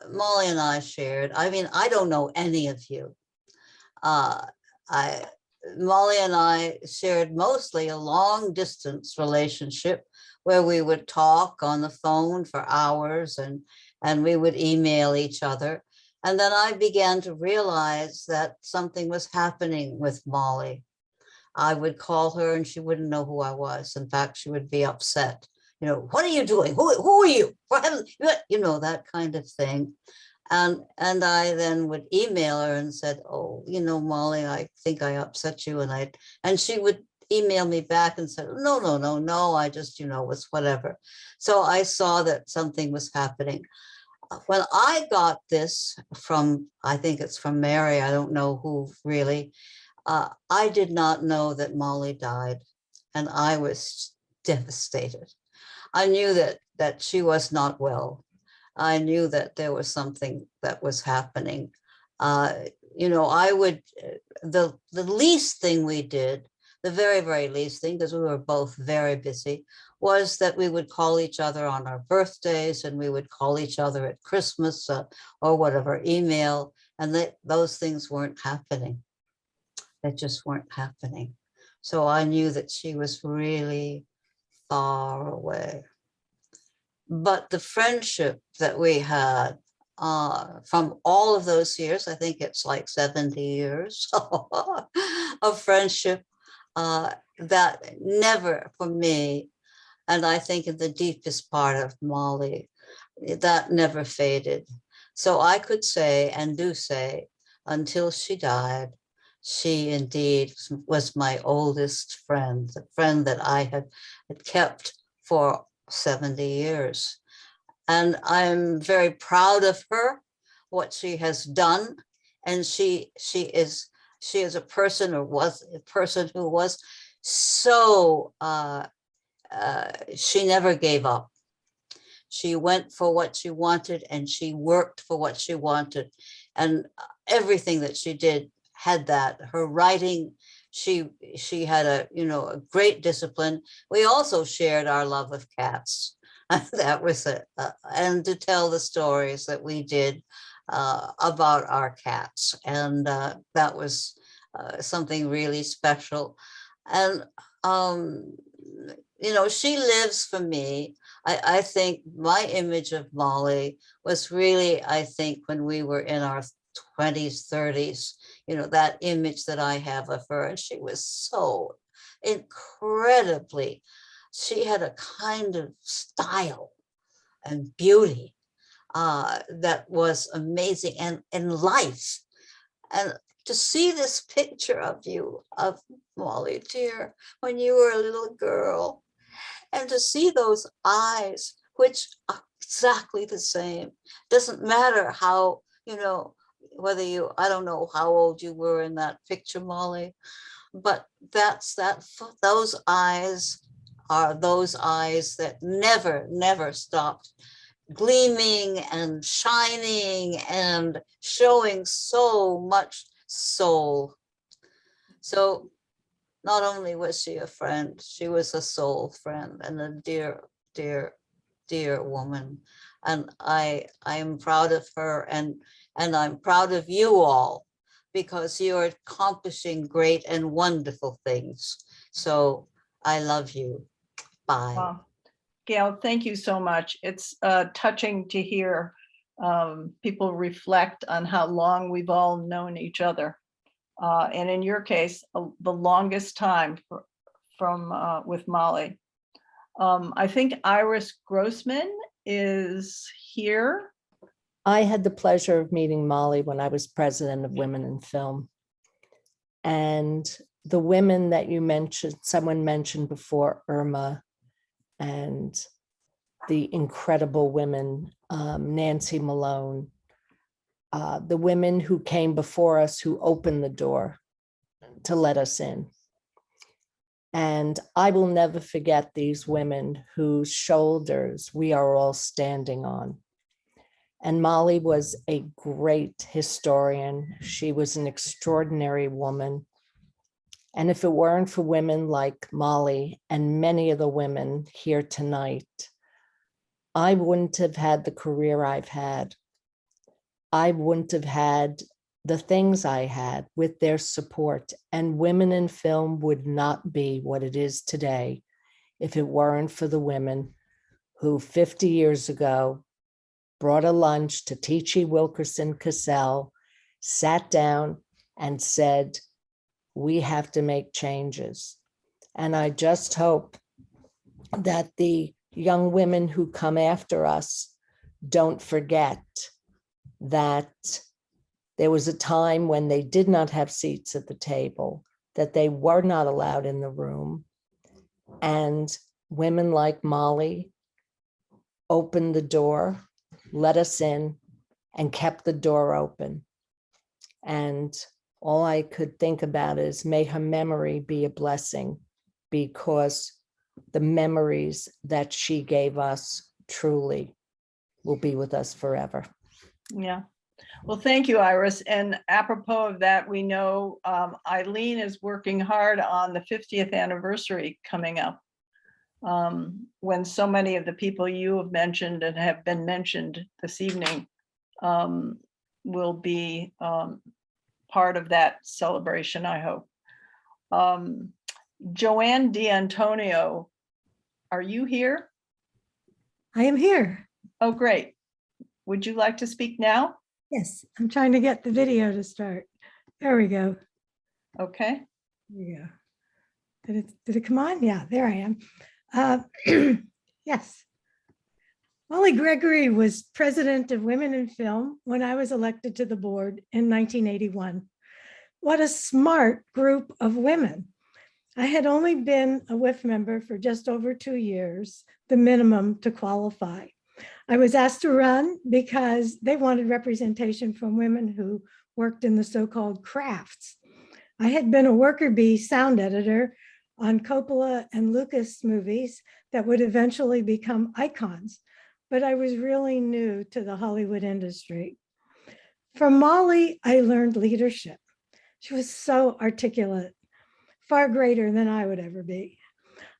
Mollie and I shared, I mean, I don't know any of you. Mollie and I shared mostly a long distance relationship where we would talk on the phone for hours, and we would email each other. And then I began to realize that something was happening with Mollie. I would call her and she wouldn't know who I was. In fact, she would be upset. You know, what are you doing? Who are you? You know, that kind of thing. And I then would email her and said, oh, you know, Mollie, I think I upset you. And she would email me back and said, no, I just, you know, was whatever. So I saw that something was happening. When I got this from, I think it's from Mary, I don't know who really, I did not know that Mollie died, and I was devastated. I knew that she was not well. I knew that there was something that was happening. You know, the least thing we did, the very, very least thing, because we were both very busy, was that we would call each other on our birthdays, and we would call each other at Christmas or whatever, email, and those things weren't happening. They just weren't happening. So I knew that she was really far away. But the friendship that we had from all of those years, I think it's like 70 years of friendship, that never, for me, and I think in the deepest part of Mollie, that never faded. So I could say, and do say, until she died, she indeed was my oldest friend, the friend that I had kept for 70 years. And I'm very proud of her, what she has done. And she is a person, or was a person who was so, she never gave up. She went for what she wanted, and she worked for what she wanted. And everything that she did had that. Her writing, she had a great discipline. We also shared our love of cats. That was it. And to tell the stories that we did about our cats. And that was something really special. And, she lives for me. I think my image of Mollie was really, I think, when we were in our 20s, 30s, that image that I have of her. And she was so incredibly, she had a kind of style and beauty that was amazing, and life. And to see this picture of you, of Mollie, dear, when you were a little girl, and to see those eyes, which are exactly the same. Doesn't matter how, whether you, I don't know how old you were in that picture, Mollie, but those eyes are those eyes that never stopped gleaming and shining and showing so much soul. So not only was she a friend, she was a soul friend and a dear, dear, dear woman. And I am proud of her, and I'm proud of you all, because you're accomplishing great and wonderful things. So I love you. Bye. Wow. Gail, thank you so much. It's touching to hear people reflect on how long we've all known each other. And in your case, the longest time with Mollie. I think Iris Grossman is here. I had the pleasure of meeting Mollie when I was president of Women in Film. And the women that you mentioned, someone mentioned before, Irma, and the incredible women, Nancy Malone, the women who came before us, who opened the door to let us in. And I will never forget these women whose shoulders we are all standing on. And Mollie was a great historian. She was an extraordinary woman. And if it weren't for women like Mollie and many of the women here tonight, I wouldn't have had the career I've had. I wouldn't have had the things I had with their support, and Women in Film would not be what it is today if it weren't for the women who 50 years ago brought a lunch to T.G. Wilkerson Cassell, sat down and said, we have to make changes. And I just hope that the young women who come after us don't forget that there was a time when they did not have seats at the table, that they were not allowed in the room. And women like Mollie opened the door, let us in, and kept the door open. And all I could think about is, may her memory be a blessing, because the memories that she gave us truly will be with us forever. Yeah. Well, thank you, Iris. And apropos of that, we know Eileen is working hard on the 50th anniversary coming up, when so many of the people you have mentioned and have been mentioned this evening will be part of that celebration, I hope. Joanne D'Antonio, are you here? I am here. Oh, great. Would you like to speak now? Yes, I'm trying to get the video to start. There we go. Okay. There we go. Did it come on? Yeah, there I am. Yes. Mollie Gregory was president of Women in Film when I was elected to the board in 1981. What a smart group of women. I had only been a WIF member for just over 2 years, the minimum to qualify. I was asked to run because they wanted representation from women who worked in the so-called crafts. I had been a worker bee sound editor on Coppola and Lucas movies that would eventually become icons, but I was really new to the Hollywood industry. From Mollie, I learned leadership. She was so articulate, far greater than I would ever be.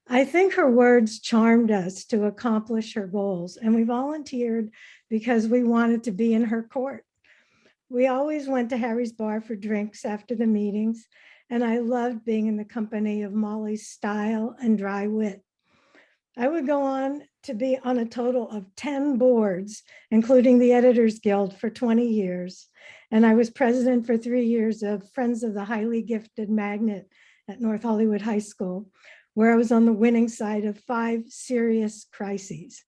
I think her words charmed us to accomplish her goals, and we volunteered because we wanted to be in her court. We always went to Harry's bar for drinks after the meetings, and I loved being in the company of Mollie's style and dry wit. I would go on to be on a total of 10 boards, including the Editors Guild for 20 years. And I was president for 3 years of Friends of the Highly Gifted Magnet at North Hollywood High School, where I was on the winning side of 5 serious crises.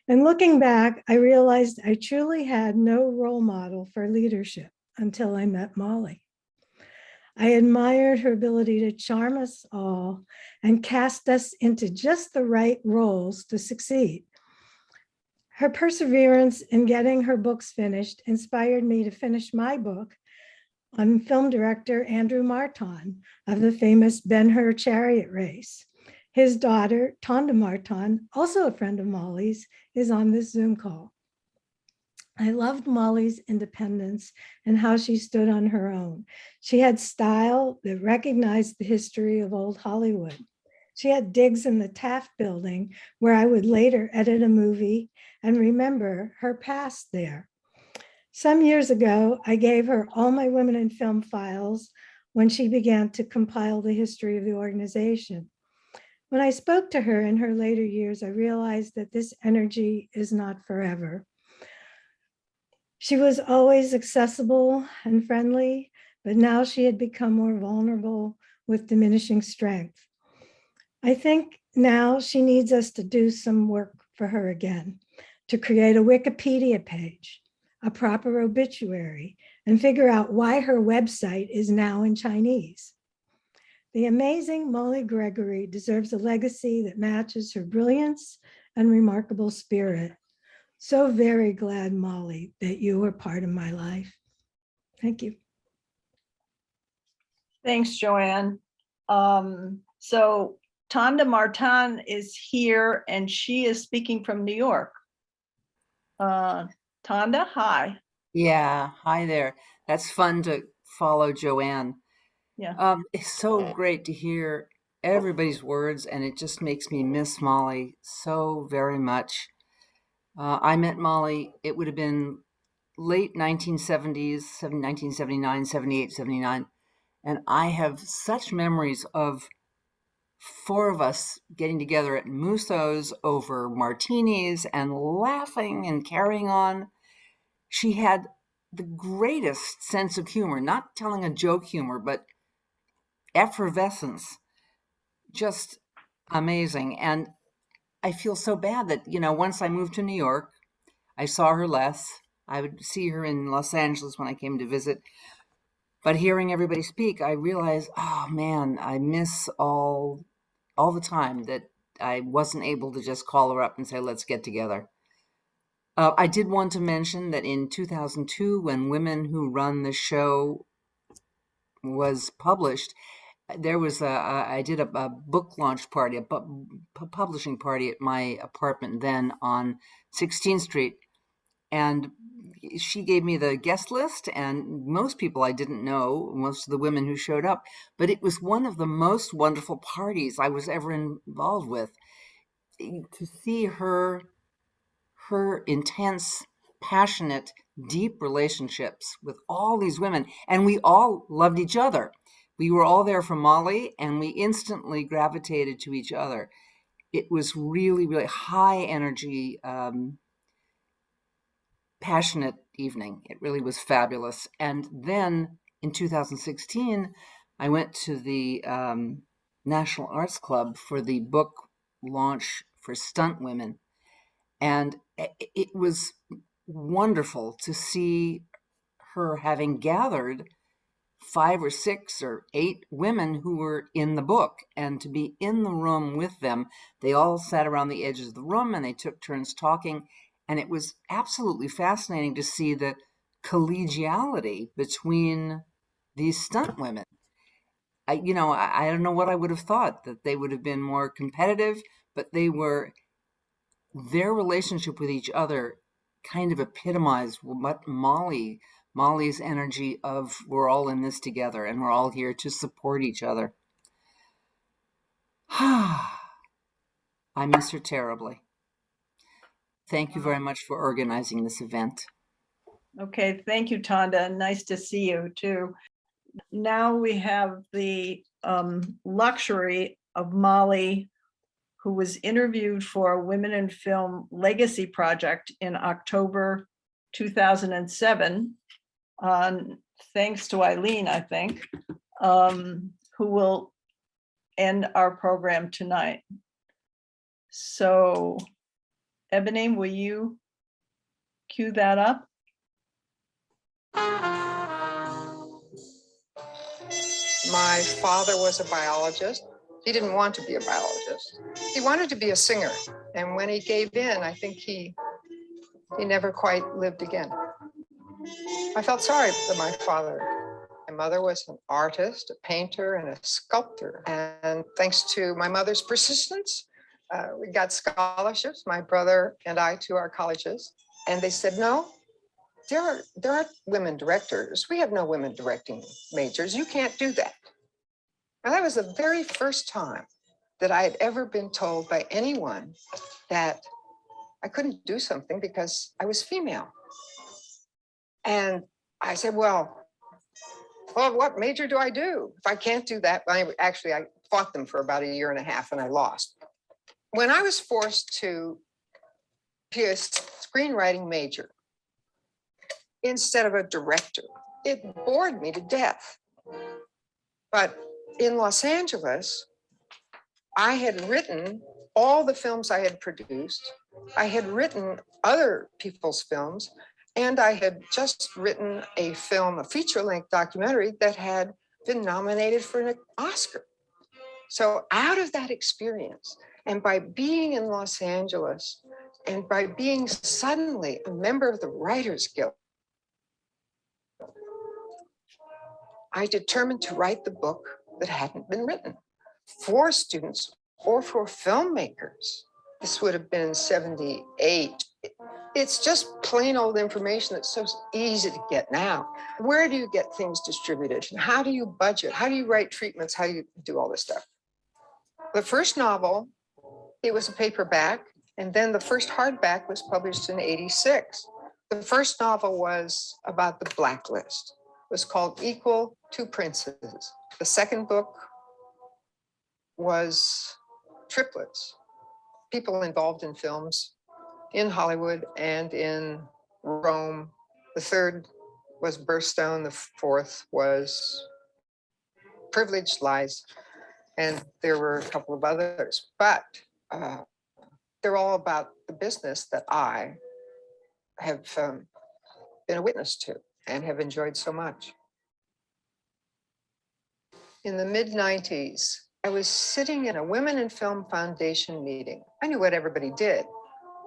And looking back, I realized I truly had no role model for leadership until I met Mollie. I admired her ability to charm us all and cast us into just the right roles to succeed. Her perseverance in getting her books finished inspired me to finish my book on film director Andrew Marton of the famous Ben-Hur chariot race. His daughter, Tonda Marton, also a friend of Mollie's, is on this Zoom call. I loved Mollie's independence and how she stood on her own. She had style that recognized the history of old Hollywood. She had digs in the Taft Building, where I would later edit a movie and remember her past there. Some years ago, I gave her all my Women in Film files when she began to compile the history of the organization. When I spoke to her in her later years, I realized that this energy is not forever. She was always accessible and friendly, but now she had become more vulnerable with diminishing strength. I think now she needs us to do some work for her again, to create a Wikipedia page, a proper obituary, and figure out why her website is now in Chinese. The amazing Mollie Gregory deserves a legacy that matches her brilliance and remarkable spirit. So very glad, Mollie, that you were part of my life. Thank you. Thanks, Joanne. So Tanda Martin is here and she is speaking from New York. Tanda, hi. Yeah, hi there. That's fun to follow Joanne. Yeah. It's so great to hear everybody's words, and it just makes me miss Mollie so very much. I met Mollie, it would have been late 1970s, 1979, 78, 79, and I have such memories of four of us getting together at Musso's over martinis and laughing and carrying on. She had the greatest sense of humor, not telling a joke humor, but effervescence, just amazing. And I feel so bad that, once I moved to New York, I saw her less. I would see her in Los Angeles when I came to visit. But hearing everybody speak, I realized, oh man, I miss all the time that I wasn't able to just call her up and say, let's get together. I did want to mention that in 2002, when Women Who Run the Show was published, there was I did a book launch party, a publishing party at my apartment then on 16th Street. And she gave me the guest list, and most people I didn't know, most of the women who showed up, but it was one of the most wonderful parties I was ever involved with. To see her intense, passionate, deep relationships with all these women, and we all loved each other. We were all there for Mollie, and we instantly gravitated to each other. It was really, really high energy, passionate evening. It really was fabulous. And then in 2016, I went to the National Arts Club for the book launch for stunt women. And it was wonderful to see her having gathered 5 or 6 or 8 women who were in the book, and to be in the room with them. They all sat around the edges of the room and they took turns talking. And it was absolutely fascinating to see the collegiality between these stunt women. I don't know what I would have thought, that they would have been more competitive, but their relationship with each other kind of epitomized what Mollie's energy of, we're all in this together and we're all here to support each other. I miss her terribly. Thank you very much for organizing this event. Okay, thank you, Tanda. Nice to see you too. Now we have the luxury of Mollie, who was interviewed for Women in Film Legacy Project in October 2007, thanks to Eileen, I think, who will end our program tonight. So, Ebony, will you cue that up? My father was a biologist. He didn't want to be a biologist. He wanted to be a singer. And when he gave in, I think he never quite lived again. I felt sorry for my father. My mother was an artist, a painter, and a sculptor. And thanks to my mother's persistence, we got scholarships, my brother and I, to our colleges. And they said, no, there are women directors. We have no women directing majors. You can't do that. And that was the very first time that I had ever been told by anyone that I couldn't do something because I was female. And I said, well, what major do I do? If I can't do that, I fought them for about 1.5 years and I lost. When I was forced to be a screenwriting major instead of a director, it bored me to death. But in Los Angeles, I had written all the films I had produced. I had written other people's films, and I had just written a film, a feature-length documentary that had been nominated for an Oscar. So out of that experience, and by being in Los Angeles, and by being suddenly a member of the Writers Guild, I determined to write the book that hadn't been written for students or for filmmakers. This would have been in 78. It's just plain old information that's so easy to get now. Where do you get things distributed? How do you budget? How do you write treatments? How do you do all this stuff? The first novel, it was a paperback, and then the first hardback was published in '86. The first novel was about the blacklist. It was called Equal to Princes. The second book was Triplets, people involved in films in Hollywood and in Rome. The third was Birthstone. The fourth was Privileged Lies. And there were a couple of others, but they're all about the business that I have been a witness to and have enjoyed so much. In the mid-90s, I was sitting in a Women in Film Foundation meeting. I knew what everybody did,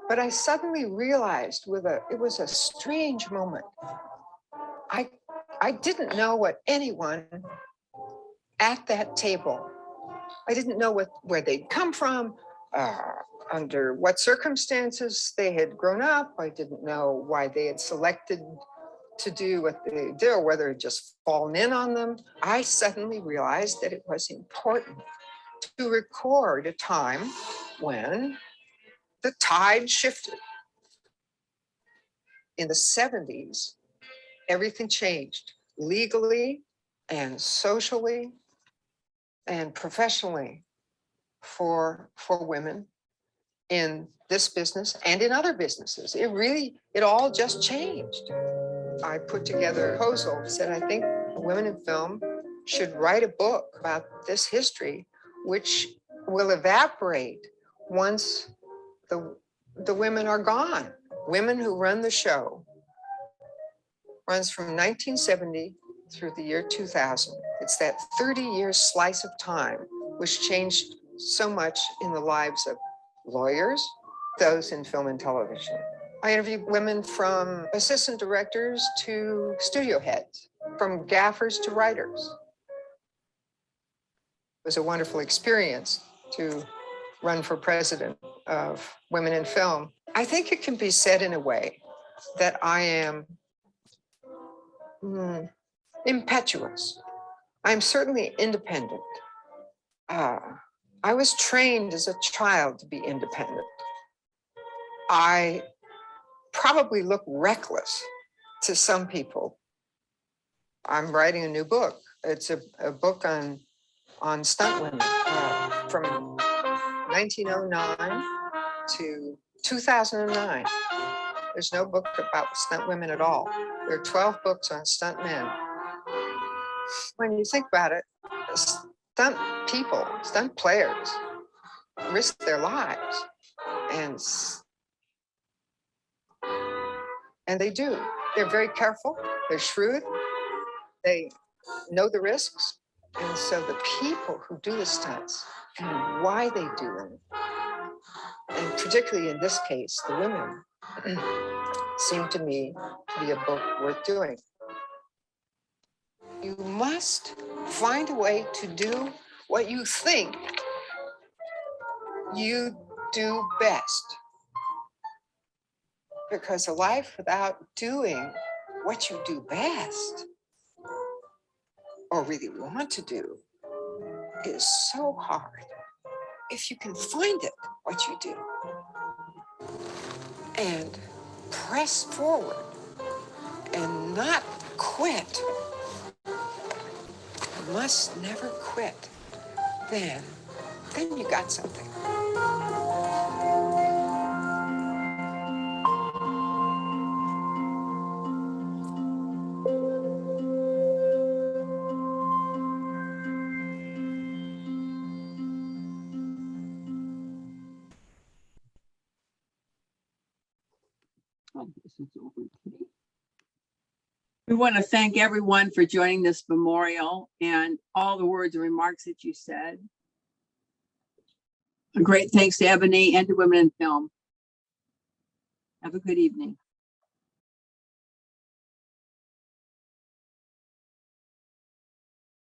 but I suddenly realized it was a strange moment. I didn't know what anyone at that table, I didn't know where they'd come from, under what circumstances they had grown up. I didn't know why they had selected to do what they do, or whether it just fallen in on them. I suddenly realized that it was important to record a time when the tide shifted. In the 70s, everything changed legally and socially and professionally for women in this business and in other businesses. It all just changed. I put together a proposal, said, I think women in film should write a book about this history, which will evaporate once the women are gone. Women who run the show runs from 1970 through the year 2000. It's that 30-year slice of time which changed so much in the lives of lawyers, those in film and television. I interviewed women from assistant directors to studio heads, from gaffers to writers. It was a wonderful experience to run for president of Women in Film. I think it can be said in a way that I am impetuous. I'm certainly independent. I was trained as a child to be independent. I probably look reckless to some people. I'm writing a new book. It's a book on stunt women from 1909 to 2009. There's no book about stunt women at all. There are 12 books on stunt men. When you think about it, stunt people, stunt players risk their lives, and they do. They're very careful, they're shrewd, they know the risks, and so the people who do the stunts and why they do them, and particularly in this case, the women, seem to me to be a book worth doing. You must find a way to do what you think you do best. Because a life without doing what you do best or really want to do is so hard. If you can find it, what you do, and press forward and not quit, must never quit, then you got something. We want to thank everyone for joining this memorial and all the words and remarks that you said. A great thanks to Ebony and to Women in Film. Have a good evening.